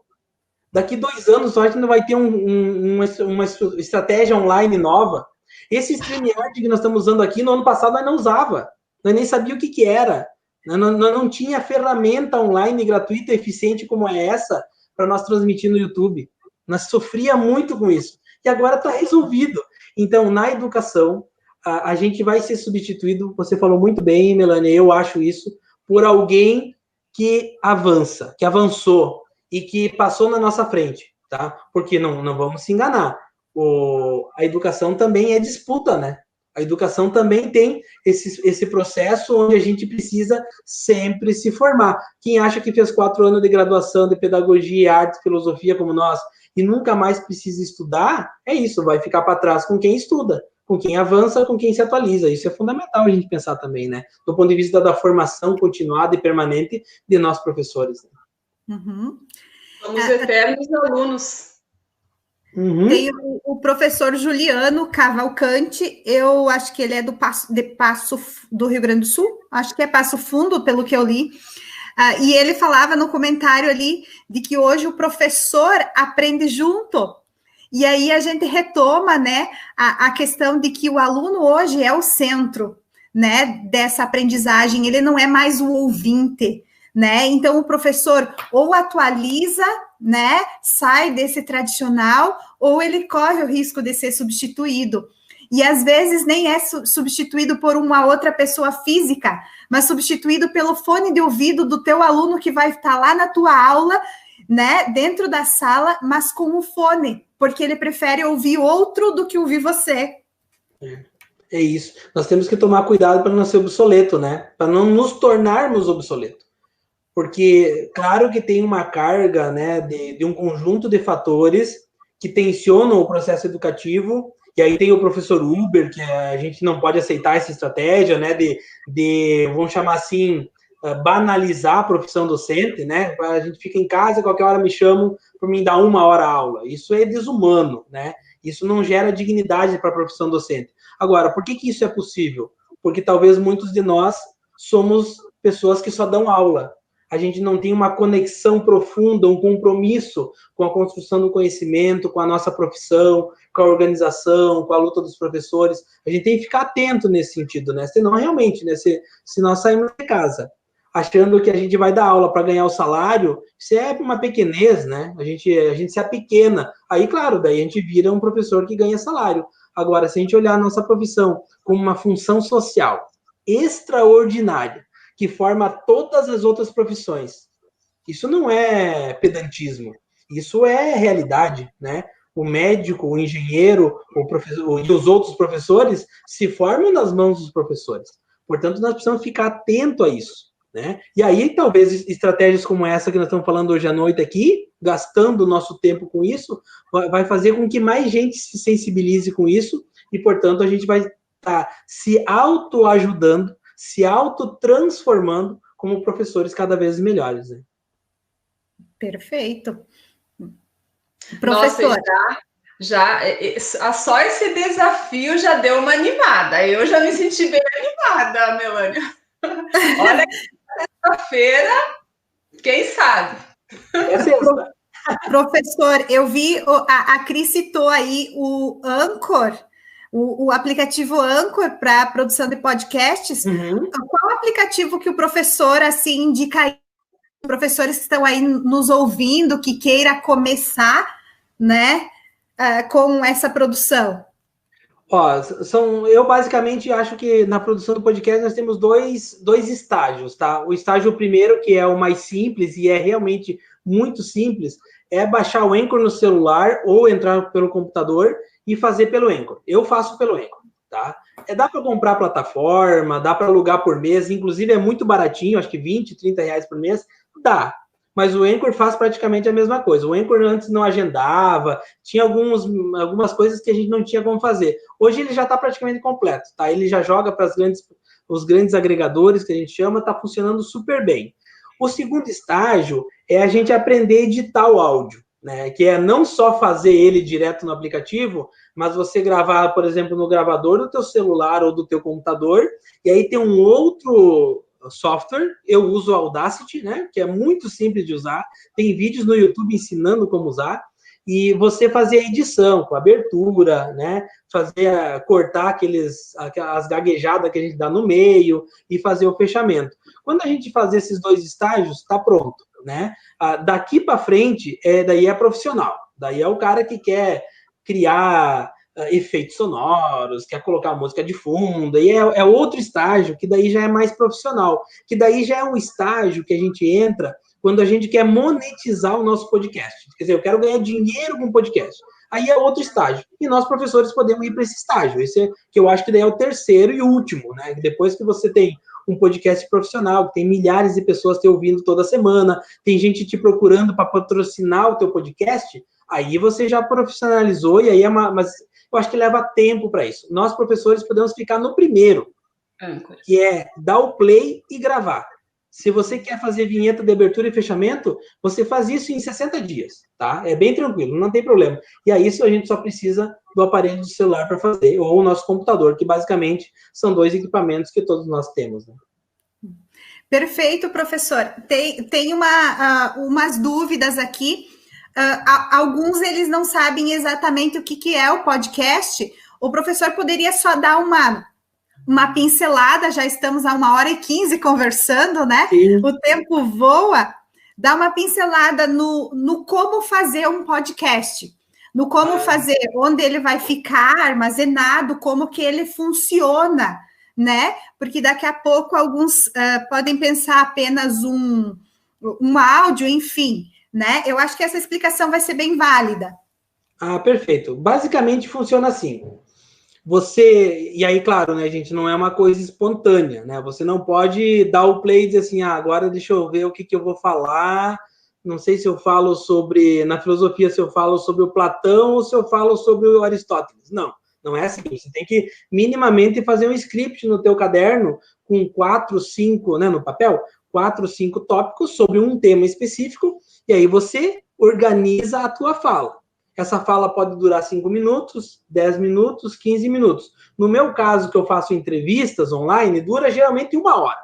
Daqui 2 anos, eu acho que não vai ter uma estratégia online nova. Esse StreamYard que nós estamos usando aqui, no ano passado nós não usava. Nós nem sabia o que era. Nós não tinha ferramenta online gratuita, eficiente como é essa, para nós transmitir no YouTube. Nós sofria muito com isso. E agora está resolvido. Então, na educação, a gente vai ser substituído, você falou muito bem, Melania, eu acho isso, por alguém que avança, que avançou e que passou na nossa frente, tá? Porque não vamos se enganar. A educação também é disputa, né? A educação também tem esse processo onde a gente precisa sempre se formar. Quem acha que fez 4 anos de graduação de pedagogia, arte, filosofia como nós e nunca mais precisa estudar, é isso, vai ficar para trás com quem estuda, com quem avança, com quem se atualiza. Isso é fundamental a gente pensar também, né? Do ponto de vista da formação continuada e permanente de nós professores. Uhum. Somos eternos alunos. Uhum. Tem o professor Juliano Cavalcante, eu acho que ele é do Rio Grande do Sul, acho que é Passo Fundo, pelo que eu li, e ele falava no comentário ali de que hoje o professor aprende junto, e aí a gente retoma, né, a questão de que o aluno hoje é o centro, né, dessa aprendizagem, ele não é mais o ouvinte, né, então o professor ou atualiza, né, sai desse tradicional, ou ele corre o risco de ser substituído. E às vezes nem é substituído por uma outra pessoa física, mas substituído pelo fone de ouvido do teu aluno que vai estar lá na tua aula, né, dentro da sala, mas com o fone, porque ele prefere ouvir outro do que ouvir você. É isso. Nós temos que tomar cuidado para não ser obsoleto, né? Para não nos tornarmos obsoletos. Porque, claro que tem uma carga, né, de um conjunto de fatores que tensionam o processo educativo, e aí tem o professor Uber, que a gente não pode aceitar essa estratégia, né, vamos chamar assim, banalizar a profissão docente, né, a gente fica em casa, qualquer hora me chamam para me dar 1 hora aula. Isso é desumano, né, isso não gera dignidade para a profissão docente. Agora, por que isso é possível? Porque talvez muitos de nós somos pessoas que só dão aula. A gente não tem uma conexão profunda, um compromisso com a construção do conhecimento, com a nossa profissão, com a organização, com a luta dos professores. A gente tem que ficar atento nesse sentido, né? Senão, realmente, né? Se nós saímos de casa achando que a gente vai dar aula para ganhar o salário, isso é uma pequenez, né? A gente se apequena. Aí, claro, daí a gente vira um professor que ganha salário. Agora, se a gente olhar a nossa profissão como uma função social extraordinária, que forma todas as outras profissões. Isso não é pedantismo, isso é realidade, né? O médico, o engenheiro, o professor e os outros professores se formam nas mãos dos professores. Portanto, nós precisamos ficar atento a isso, né? E aí, talvez, estratégias como essa que nós estamos falando hoje à noite aqui, gastando o nosso tempo com isso, vai fazer com que mais gente se sensibilize com isso e, portanto, a gente vai estar se autoajudando, se autotransformando como professores cada vez melhores. Né? Perfeito. Professor. Nossa, só esse desafio já deu uma animada. Eu já me senti bem animada, Melania. Olha, sexta-feira, quem sabe? Professor, eu vi, a Cris citou aí o Anchor, o aplicativo Anchor para produção de podcasts. Uhum. Qual aplicativo que o professor assim indica aí, professores que estão aí nos ouvindo, que queira começar, né, com essa produção? Eu basicamente acho que na produção do podcast nós temos dois estágios, tá? O estágio primeiro, que é o mais simples e é realmente muito simples, é baixar o Anchor no celular ou entrar pelo computador e fazer pelo Anchor. Eu faço pelo Anchor, tá? Dá para comprar plataforma, dá para alugar por mês, inclusive é muito baratinho, acho que 20, 30 reais por mês, dá. mas o Anchor faz praticamente a mesma coisa. O Anchor antes não agendava, tinha algumas coisas que a gente não tinha como fazer. Hoje ele já está praticamente completo, tá? Ele já joga para os grandes agregadores, que a gente chama, está funcionando super bem. O segundo estágio é a gente aprender a editar o áudio, né? Que é não só fazer ele direto no aplicativo, mas você gravar, por exemplo, no gravador do teu celular ou do teu computador, e aí tem um outro software, eu uso o Audacity, né, que é muito simples de usar, tem vídeos no YouTube ensinando como usar, e você fazer a edição, com a abertura, né, cortar as gaguejadas que a gente dá no meio, e fazer o fechamento. Quando a gente faz esses 2 estágios, está pronto, né? Daqui para frente, daí é profissional, daí é o cara que quer criar efeitos sonoros, quer colocar música de fundo, e é outro estágio, que daí já é mais profissional, que daí já é um estágio que a gente entra quando a gente quer monetizar o nosso podcast. Quer dizer, eu quero ganhar dinheiro com o podcast. Aí é outro estágio. E nós, professores, podemos ir para esse estágio. Esse que eu acho que daí é o terceiro e último, né? Depois que você tem um podcast profissional, que tem milhares de pessoas te ouvindo toda semana, tem gente te procurando para patrocinar o teu podcast, aí você já profissionalizou, e aí mas eu acho que leva tempo para isso. Nós, professores, podemos ficar no primeiro, que é dar o play e gravar. Se você quer fazer vinheta de abertura e fechamento, você faz isso em 60 dias, tá? É bem tranquilo, não tem problema. E aí isso a gente só precisa do aparelho do celular para fazer, ou o nosso computador, que basicamente são 2 equipamentos que todos nós temos, né? Perfeito, professor. Tem umas dúvidas aqui. Alguns eles não sabem exatamente o que é o podcast. O professor poderia só dar uma pincelada, já estamos a 1h15 conversando, né? Sim. O tempo voa. Dá uma pincelada no como fazer um podcast, no como fazer, onde ele vai ficar armazenado, como que ele funciona, né? Porque daqui a pouco alguns podem pensar apenas um áudio, enfim, né? Eu acho que essa explicação vai ser bem válida. Perfeito. Basicamente funciona assim. E aí, claro, né, gente, não é uma coisa espontânea, né? Você não pode dar o play e dizer assim, agora deixa eu ver o que eu vou falar. Não sei se eu falo na filosofia, se eu falo sobre o Platão ou se eu falo sobre o Aristóteles. Não é assim. Você tem que minimamente fazer um script no teu caderno com 4, 5, né, no papel, 4, 5 tópicos sobre um tema específico, e aí você organiza a tua fala. Essa fala pode durar 5 minutos, 10 minutos, 15 minutos. No meu caso, que eu faço entrevistas online, dura geralmente 1 hora.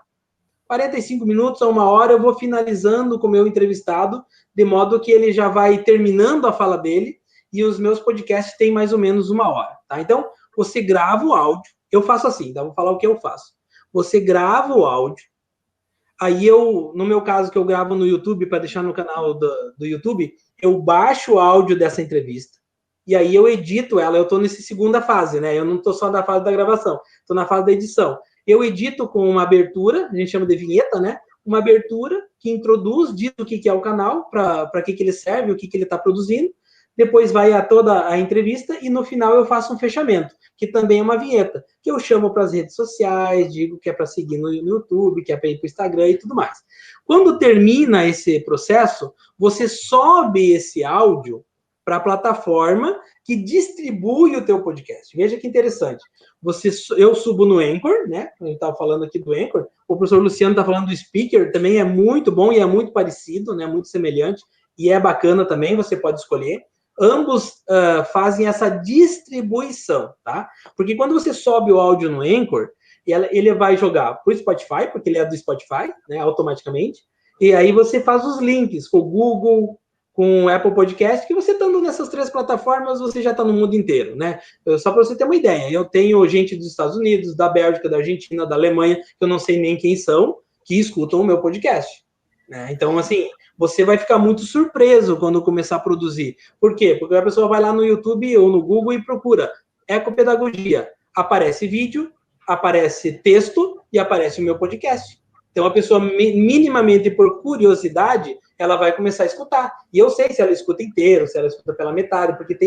45 minutos a 1 hora eu vou finalizando com o meu entrevistado, de modo que ele já vai terminando a fala dele, e os meus podcasts têm mais ou menos 1 hora, tá? Então, você grava o áudio, eu faço assim, tá? Vou falar o que eu faço. Você grava o áudio, aí no meu caso, que eu gravo no YouTube, para deixar no canal do YouTube, eu baixo o áudio dessa entrevista, e aí eu edito ela. Eu estou nessa segunda fase, né? Eu não estou só na fase da gravação, estou na fase da edição. Eu edito com uma abertura, a gente chama de vinheta, né? Uma abertura que introduz, diz o que é o canal, para que ele serve, o que ele está produzindo. Depois vai a toda a entrevista e no final eu faço um fechamento, que também é uma vinheta, que eu chamo para as redes sociais, digo que é para seguir no YouTube, que é para ir para o Instagram e tudo mais. Quando termina esse processo, você sobe esse áudio para a plataforma que distribui o teu podcast. Veja que interessante. Eu subo no Anchor, né? A gente estava falando aqui do Anchor. O professor Luciano está falando do Speaker, também é muito bom e é muito parecido, né? Muito semelhante. E é bacana também, você pode escolher. Ambos fazem essa distribuição, tá? Porque quando você sobe o áudio no Anchor, ele vai jogar para o Spotify, porque ele é do Spotify, né? Automaticamente. E aí você faz os links com o Google, com o Apple Podcast, que você estando nessas 3 plataformas, você já está no mundo inteiro, né? Só para você ter uma ideia, eu tenho gente dos Estados Unidos, da Bélgica, da Argentina, da Alemanha, que eu não sei nem quem são, que escutam o meu podcast, né? Então, assim, você vai ficar muito surpreso quando começar a produzir. Por quê? Porque a pessoa vai lá no YouTube ou no Google e procura ecopedagogia. Aparece vídeo, aparece texto e aparece o meu podcast. Então, a pessoa, minimamente por curiosidade, ela vai começar a escutar. E eu sei se ela escuta inteiro, se ela escuta pela metade, porque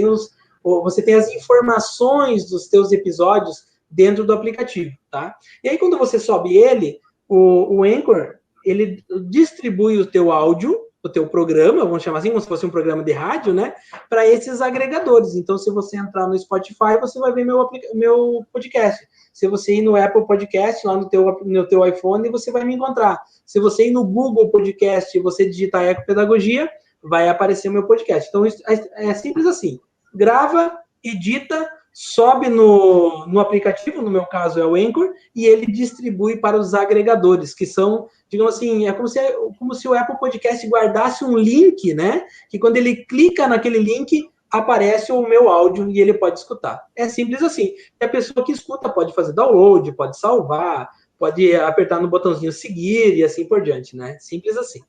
você tem as informações dos teus episódios dentro do aplicativo, tá? E aí, quando você sobe ele, o Anchor, ele distribui o teu áudio o teu programa, vamos chamar assim, como se fosse um programa de rádio, né? Para esses agregadores. Então, se você entrar no Spotify, você vai ver meu podcast. Se você ir no Apple Podcast, lá no teu iPhone, você vai me encontrar. Se você ir no Google Podcast e você digitar Ecopedagogia, vai aparecer o meu podcast. Então, é simples assim. Grava, edita, sobe no aplicativo, no meu caso é o Anchor, e ele distribui para os agregadores, que são, digamos assim, é como se o Apple Podcast guardasse um link, né? Que quando ele clica naquele link, aparece o meu áudio e ele pode escutar. É simples assim. E a pessoa que escuta pode fazer download, pode salvar, pode apertar no botãozinho seguir e assim por diante, né? Simples assim.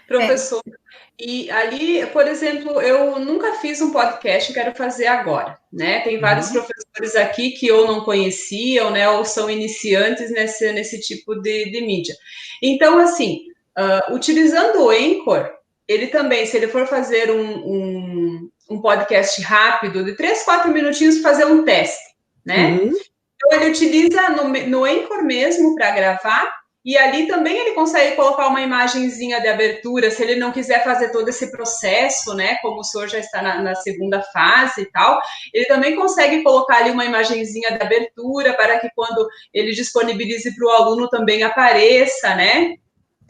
Professor, e ali, por exemplo, eu nunca fiz um podcast, quero fazer agora, né? Tem vários professores aqui que ou não conheciam, né, ou são iniciantes nesse tipo de mídia. Então, assim, utilizando o Anchor, ele também, se ele for fazer um podcast rápido, de 3, 4 minutinhos, fazer um teste, né? Então, ele utiliza no Anchor mesmo para gravar, e ali também ele consegue colocar uma imagenzinha de abertura, se ele não quiser fazer todo esse processo, né, como o senhor já está na segunda fase e tal, ele também consegue colocar ali uma imagenzinha de abertura para que quando ele disponibilize para o aluno também apareça, né?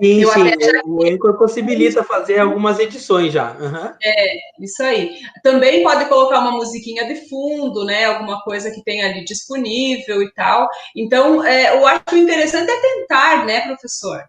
Sim, o Anchor possibilita fazer algumas edições já. Isso aí. Também pode colocar uma musiquinha de fundo, né? Alguma coisa que tem ali disponível e tal. Então, eu acho interessante é tentar, né, professor?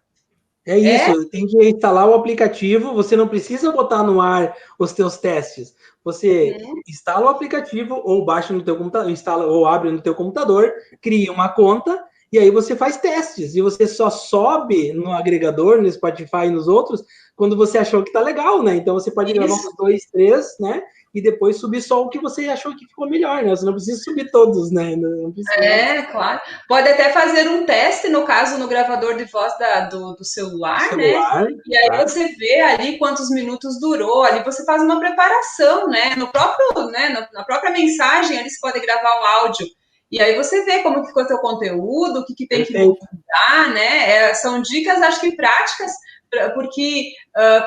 É isso, tem que instalar o aplicativo, você não precisa botar no ar os teus testes. Você instala o aplicativo, ou baixa no teu computador, instala ou abre no teu computador, cria uma conta, e aí você faz testes. E você só sobe no agregador, no Spotify e nos outros, quando você achou que tá legal, né? Então você pode gravar uns 2, 3, né? E depois subir só o que você achou que ficou melhor, né? Você não precisa subir todos, né? Não precisa... Claro. Pode até fazer um teste, no caso, no gravador de voz do celular, né? E aí você vê ali quantos minutos durou, ali você faz uma preparação, né? No próprio, né? Na própria mensagem, ali você pode gravar um áudio. E aí você vê como ficou seu conteúdo, o que tem que mudar, né? São dicas, acho que práticas, porque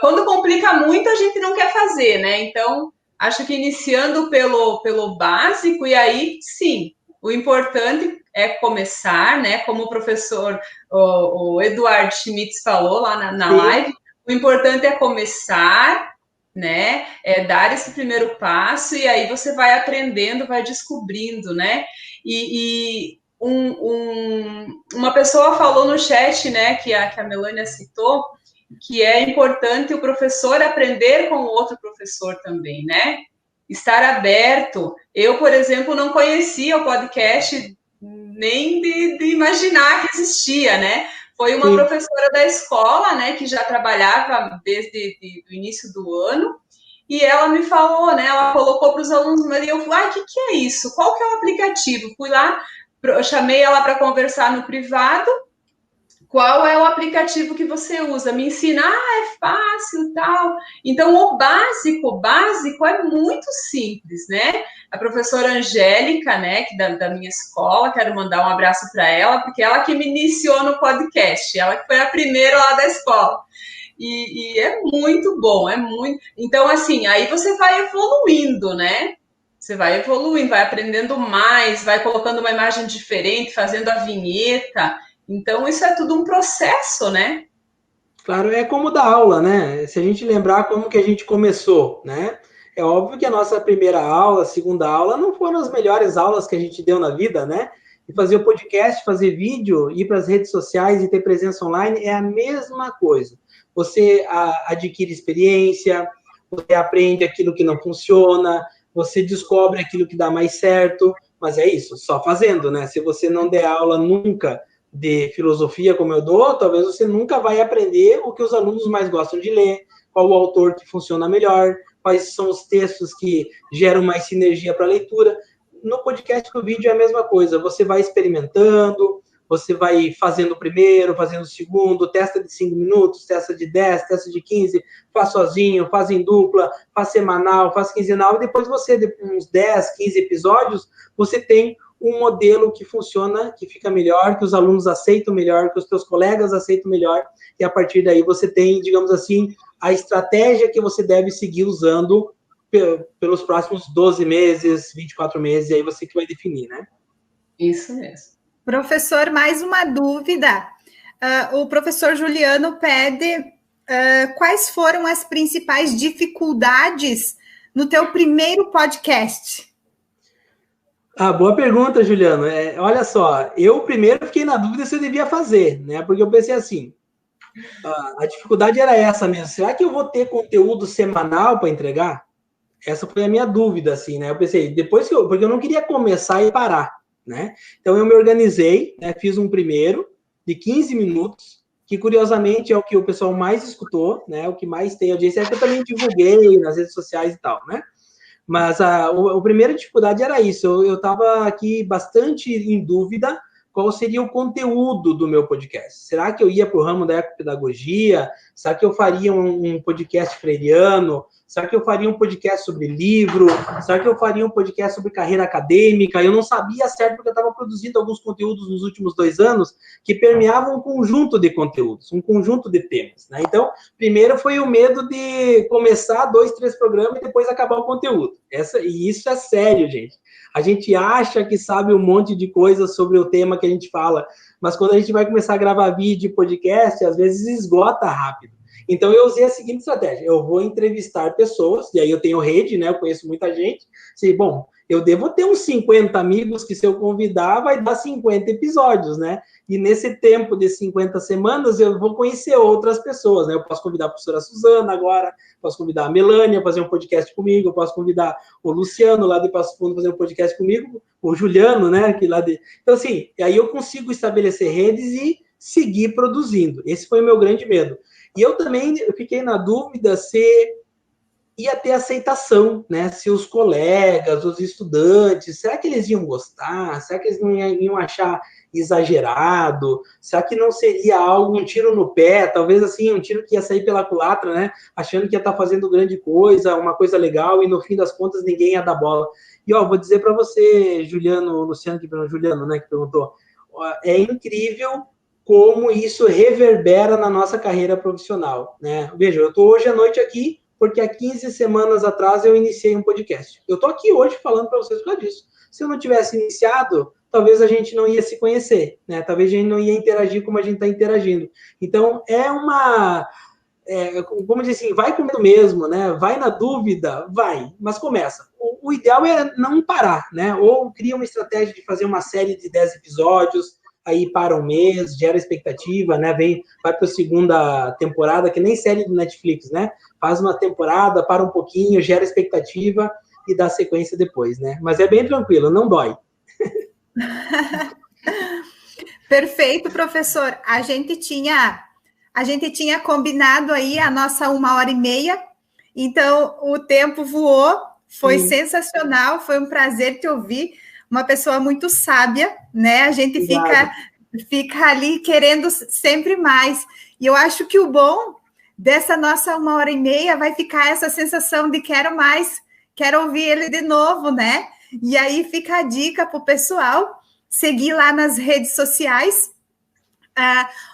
quando complica muito, a gente não quer fazer, né? Então, acho que iniciando pelo básico, e aí, sim, o importante é começar, né? Como o professor o Eduardo Schmitz falou lá na live, o importante é começar, né? É dar esse primeiro passo, e aí você vai aprendendo, vai descobrindo, né? E uma pessoa falou no chat, né, que a Melânia citou, que é importante o professor aprender com o outro professor também, né? Estar aberto. Eu, por exemplo, não conhecia o podcast nem de imaginar que existia, né? Foi uma professora da escola, né, que já trabalhava desde o início do ano, e ela me falou, né, ela colocou para os alunos, e eu falei, o que é isso? Qual que é o aplicativo? Fui lá, eu chamei ela para conversar no privado. Qual é o aplicativo que você usa? Me ensina, é fácil, tal. Então, o básico é muito simples, né? A professora Angélica, né, que da minha escola, quero mandar um abraço para ela, porque ela que me iniciou no podcast, ela que foi a primeira lá da escola. E é muito bom, é muito... Então, assim, aí você vai evoluindo, né? Você vai evoluindo, vai aprendendo mais, vai colocando uma imagem diferente, fazendo a vinheta. Então, isso é tudo um processo, né? Claro, é como dar aula, né? Se a gente lembrar como que a gente começou, né? É óbvio que a nossa primeira aula, segunda aula, não foram as melhores aulas que a gente deu na vida, né? E fazer o podcast, fazer vídeo, ir para as redes sociais e ter presença online é a mesma coisa. Você adquire experiência, você aprende aquilo que não funciona, você descobre aquilo que dá mais certo, mas é isso, só fazendo, né? Se você não der aula nunca de filosofia como eu dou, talvez você nunca vai aprender o que os alunos mais gostam de ler, qual o autor que funciona melhor, quais são os textos que geram mais sinergia para a leitura. No podcast, no vídeo é a mesma coisa, você vai experimentando, você vai fazendo o primeiro, fazendo o segundo, testa de 5 minutos, testa de 10, testa de 15, faz sozinho, faz em dupla, faz semanal, faz quinzenal, e depois você, de uns 10, 15 episódios, você tem um modelo que funciona, que fica melhor, que os alunos aceitam melhor, que os teus colegas aceitam melhor, e a partir daí você tem, digamos assim, a estratégia que você deve seguir usando pelos próximos 12 meses, 24 meses, e aí você que vai definir, né? Isso mesmo. Professor, mais uma dúvida. O professor Juliano pede quais foram as principais dificuldades no teu primeiro podcast? Boa pergunta, Juliano. Olha só, eu primeiro fiquei na dúvida se eu devia fazer, né? Porque eu pensei assim, a dificuldade era essa mesmo. Será que eu vou ter conteúdo semanal para entregar? Essa foi a minha dúvida, assim, né? Eu pensei, porque eu não queria começar e parar, né? Então eu me organizei, né? Fiz um primeiro de 15 minutos, que curiosamente é o que o pessoal mais escutou, né? O que mais tem audiência, é que eu também divulguei nas redes sociais e tal, né? Mas a primeira dificuldade era isso, eu estava aqui bastante em dúvida qual seria o conteúdo do meu podcast. Será que eu ia para o ramo da ecopedagogia? Será que eu faria um podcast freiriano? Será que eu faria um podcast sobre livro? Será que eu faria um podcast sobre carreira acadêmica? Eu não sabia certo, porque eu estava produzindo alguns conteúdos nos últimos 2 anos que permeavam um conjunto de conteúdos, um conjunto de temas, né? Então, primeiro foi o medo de começar 2, 3 programas e depois acabar o conteúdo. E isso é sério, gente. A gente acha que sabe um monte de coisas sobre o tema que a gente fala, mas quando a gente vai começar a gravar vídeo e podcast, às vezes esgota rápido. Então, eu usei a seguinte estratégia: eu vou entrevistar pessoas, e aí eu tenho rede, né? Eu conheço muita gente. Bom, eu devo ter uns 50 amigos que, se eu convidar, vai dar 50 episódios, né? E nesse tempo de 50 semanas, eu vou conhecer outras pessoas, né? Eu posso convidar a professora Suzana agora, posso convidar a Melânia a fazer um podcast comigo, eu posso convidar o Luciano, lá de Passo Fundo, fazer um podcast comigo, o Juliano, né? Então, assim, aí eu consigo estabelecer redes e seguir produzindo. Esse foi o meu grande medo. E eu também fiquei na dúvida se ia ter aceitação, né? Se os colegas, os estudantes, será que eles iam gostar? Será que eles não iam achar exagerado? Será que não seria algo, um tiro no pé? Talvez, assim, um tiro que ia sair pela culatra, né? Achando que ia estar fazendo grande coisa, uma coisa legal, e no fim das contas ninguém ia dar bola. E, vou dizer para você, Juliano, né, que perguntou, é incrível como isso reverbera na nossa carreira profissional, né? Veja, eu estou hoje à noite aqui porque há 15 semanas atrás eu iniciei um podcast. Eu estou aqui hoje falando para vocês por causa disso. Se eu não tivesse iniciado, talvez a gente não ia se conhecer, né? Talvez a gente não ia interagir como a gente está interagindo. Então, como dizer assim, vai com medo mesmo, né? Vai na dúvida, vai, mas começa. O ideal é não parar, né? Ou cria uma estratégia de fazer uma série de 10 episódios, aí para um mês, gera expectativa, né? Vai para a segunda temporada, que nem série do Netflix, né? Faz uma temporada, para um pouquinho, gera expectativa e dá sequência depois, né? Mas é bem tranquilo, não dói. Perfeito, professor. A gente tinha combinado aí a nossa 1h30, então o tempo voou, foi sensacional, foi um prazer te ouvir. Uma pessoa muito sábia, né? A gente fica ali querendo sempre mais. E eu acho que o bom dessa nossa 1h30 vai ficar essa sensação de quero mais, quero ouvir ele de novo, né? E aí fica a dica para o pessoal seguir lá nas redes sociais.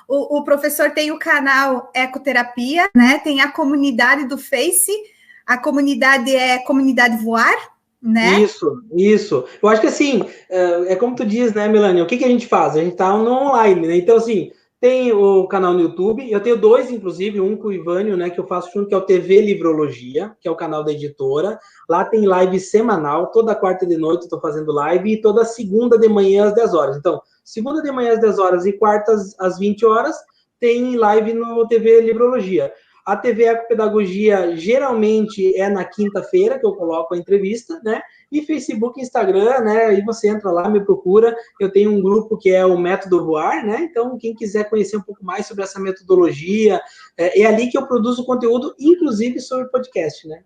O professor tem o canal Ecoterapia, né? Tem a comunidade do Face, a comunidade é Comunidade Voar, né? Isso. Eu acho que assim, é como tu diz, né, Melânia? O que a gente faz? A gente tá no online, né? Então, assim, tem o canal no YouTube, eu tenho 2, inclusive, um com o Ivânio, né, que eu faço junto, que é o TV Livrologia, que é o canal da editora. Lá tem live semanal, toda quarta de noite eu tô fazendo live, e toda segunda de manhã às 10 horas. Então, segunda de manhã às 10 horas e quartas às 20 horas, tem live no TV Livrologia. A TV Ecopedagogia geralmente é na quinta-feira que eu coloco a entrevista, né? E Facebook, Instagram, né? Aí você entra lá, me procura. Eu tenho um grupo que é o Método Voar, né? Então, quem quiser conhecer um pouco mais sobre essa metodologia, é ali que eu produzo conteúdo, inclusive sobre podcast, né?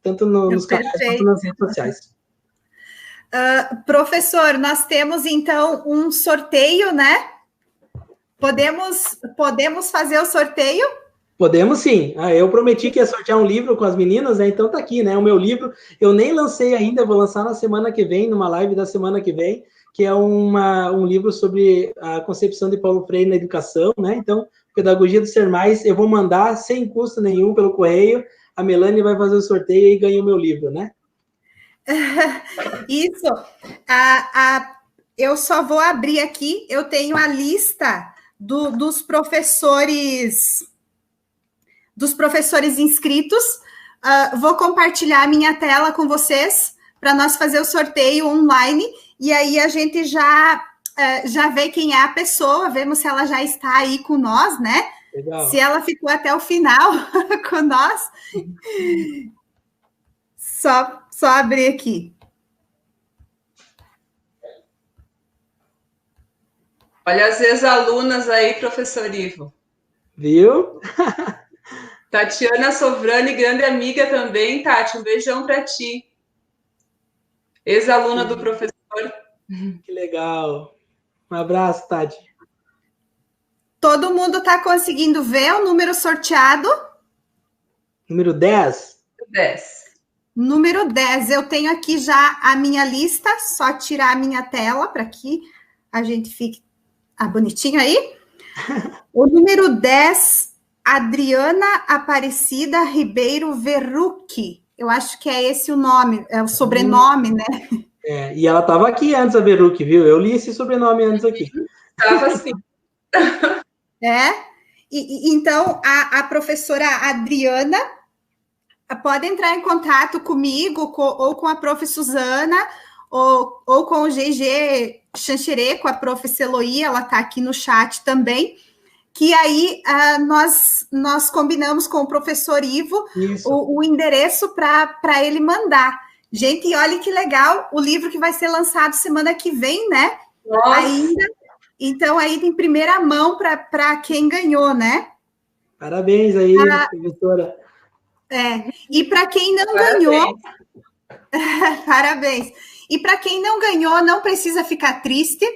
Tanto nos canais quanto nas redes sociais. Professor, nós temos então um sorteio, né? Podemos fazer o sorteio? Podemos sim. Eu prometi que ia sortear um livro com as meninas, né? Então tá aqui, né? O meu livro, eu nem lancei ainda, vou lançar na semana que vem, numa live da semana que vem, que é um livro sobre a concepção de Paulo Freire na educação, né? Então, Pedagogia do Ser Mais, eu vou mandar sem custo nenhum pelo correio, a Melanie vai fazer o sorteio e ganha o meu livro, né? Isso. Eu só vou abrir aqui, eu tenho a lista dos professores inscritos. Vou compartilhar a minha tela com vocês para nós fazer o sorteio online, e aí a gente já vê quem é a pessoa, vemos se ela já está aí com nós, né? Legal. Se ela ficou até o final com nós. Só abrir aqui. Olha as ex-alunas aí, professor Ivo. Viu? Tatiana Sovrani, grande amiga também, Tati, um beijão para ti. Ex-aluna do professor. Que legal. Um abraço, Tati. Todo mundo está conseguindo ver o número sorteado? Número 10? 10. Número 10. Eu tenho aqui já a minha lista, só tirar a minha tela para que a gente fique bonitinho aí. O número 10, Adriana Aparecida Ribeiro Verrucchi. Eu acho que é esse o nome, é o sobrenome, né? E ela estava aqui antes, a Verrucchi, viu? Eu li esse sobrenome antes aqui. Estava assim. Então, a professora Adriana pode entrar em contato comigo, ou com a prof. Suzana, ou com o GG Xanxerê, com a prof. Celoí, ela está aqui no chat também, que aí nós combinamos com o professor Ivo o endereço para ele mandar. Gente, e olha que legal, o livro que vai ser lançado semana que vem, né? Nossa. Ainda. Então, aí em primeira mão para quem ganhou, né? Parabéns aí, professora. E para quem não ganhou... Parabéns. E para quem não ganhou, não precisa ficar triste,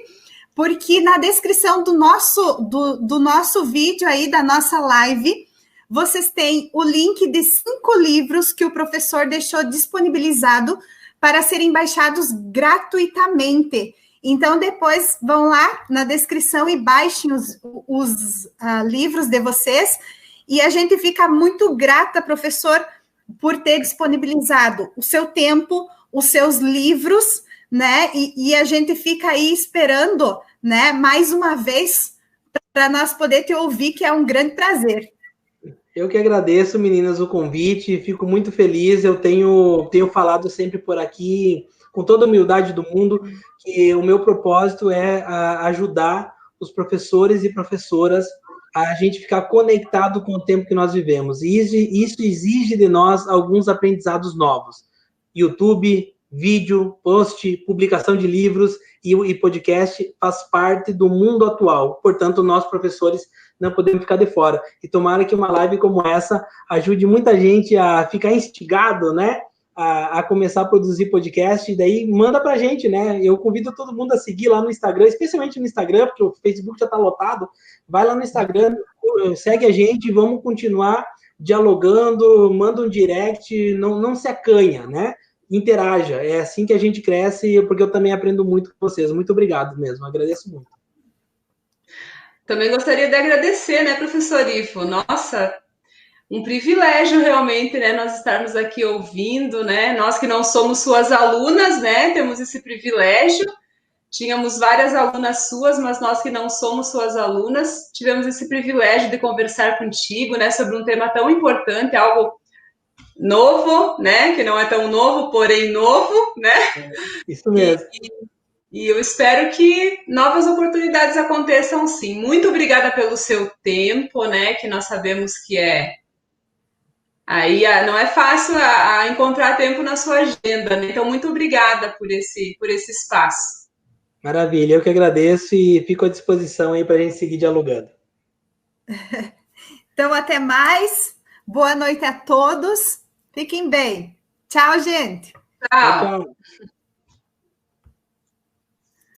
porque na descrição do nosso vídeo aí, da nossa live, vocês têm o link de 5 livros que o professor deixou disponibilizado para serem baixados gratuitamente. Então, depois vão lá na descrição e baixem os livros de vocês. E a gente fica muito grata, professor, por ter disponibilizado o seu tempo, os seus livros, né? E a gente fica aí esperando, né? Mais uma vez, para nós poder te ouvir, que é um grande prazer. Eu que agradeço, meninas, o convite, fico muito feliz. Eu tenho falado sempre por aqui, com toda a humildade do mundo, que o meu propósito é ajudar os professores e professoras a gente ficar conectado com o tempo que nós vivemos. E isso exige de nós alguns aprendizados novos. YouTube, vídeo, post, publicação de livros e podcast faz parte do mundo atual. Portanto, nós, professores, não podemos ficar de fora. E tomara que uma live como essa ajude muita gente a ficar instigado, né? A começar a produzir podcast, e daí manda pra gente, né? Eu convido todo mundo a seguir lá no Instagram, especialmente no Instagram, porque o Facebook já tá lotado. Vai lá no Instagram, segue a gente, vamos continuar dialogando, manda um direct, não se acanha, né? Interaja, é assim que a gente cresce, porque eu também aprendo muito com vocês. Muito obrigado mesmo, agradeço muito. Também gostaria de agradecer, né, professor Ivo? Nossa, um privilégio realmente, né, nós estarmos aqui ouvindo, né? Nós que não somos suas alunas, né, temos esse privilégio. Tínhamos várias alunas suas, mas nós que não somos suas alunas, tivemos esse privilégio de conversar contigo, né, sobre um tema tão importante, algo novo, né, que não é tão novo, porém novo, né? Isso mesmo. E eu espero que novas oportunidades aconteçam, sim. Muito obrigada pelo seu tempo, né? Que nós sabemos que aí não é fácil encontrar tempo na sua agenda, né? Então, muito obrigada por esse espaço. Maravilha, eu que agradeço e fico à disposição aí para a gente seguir dialogando. Então, até mais. Boa noite a todos. Fiquem bem. Tchau, gente. Tchau.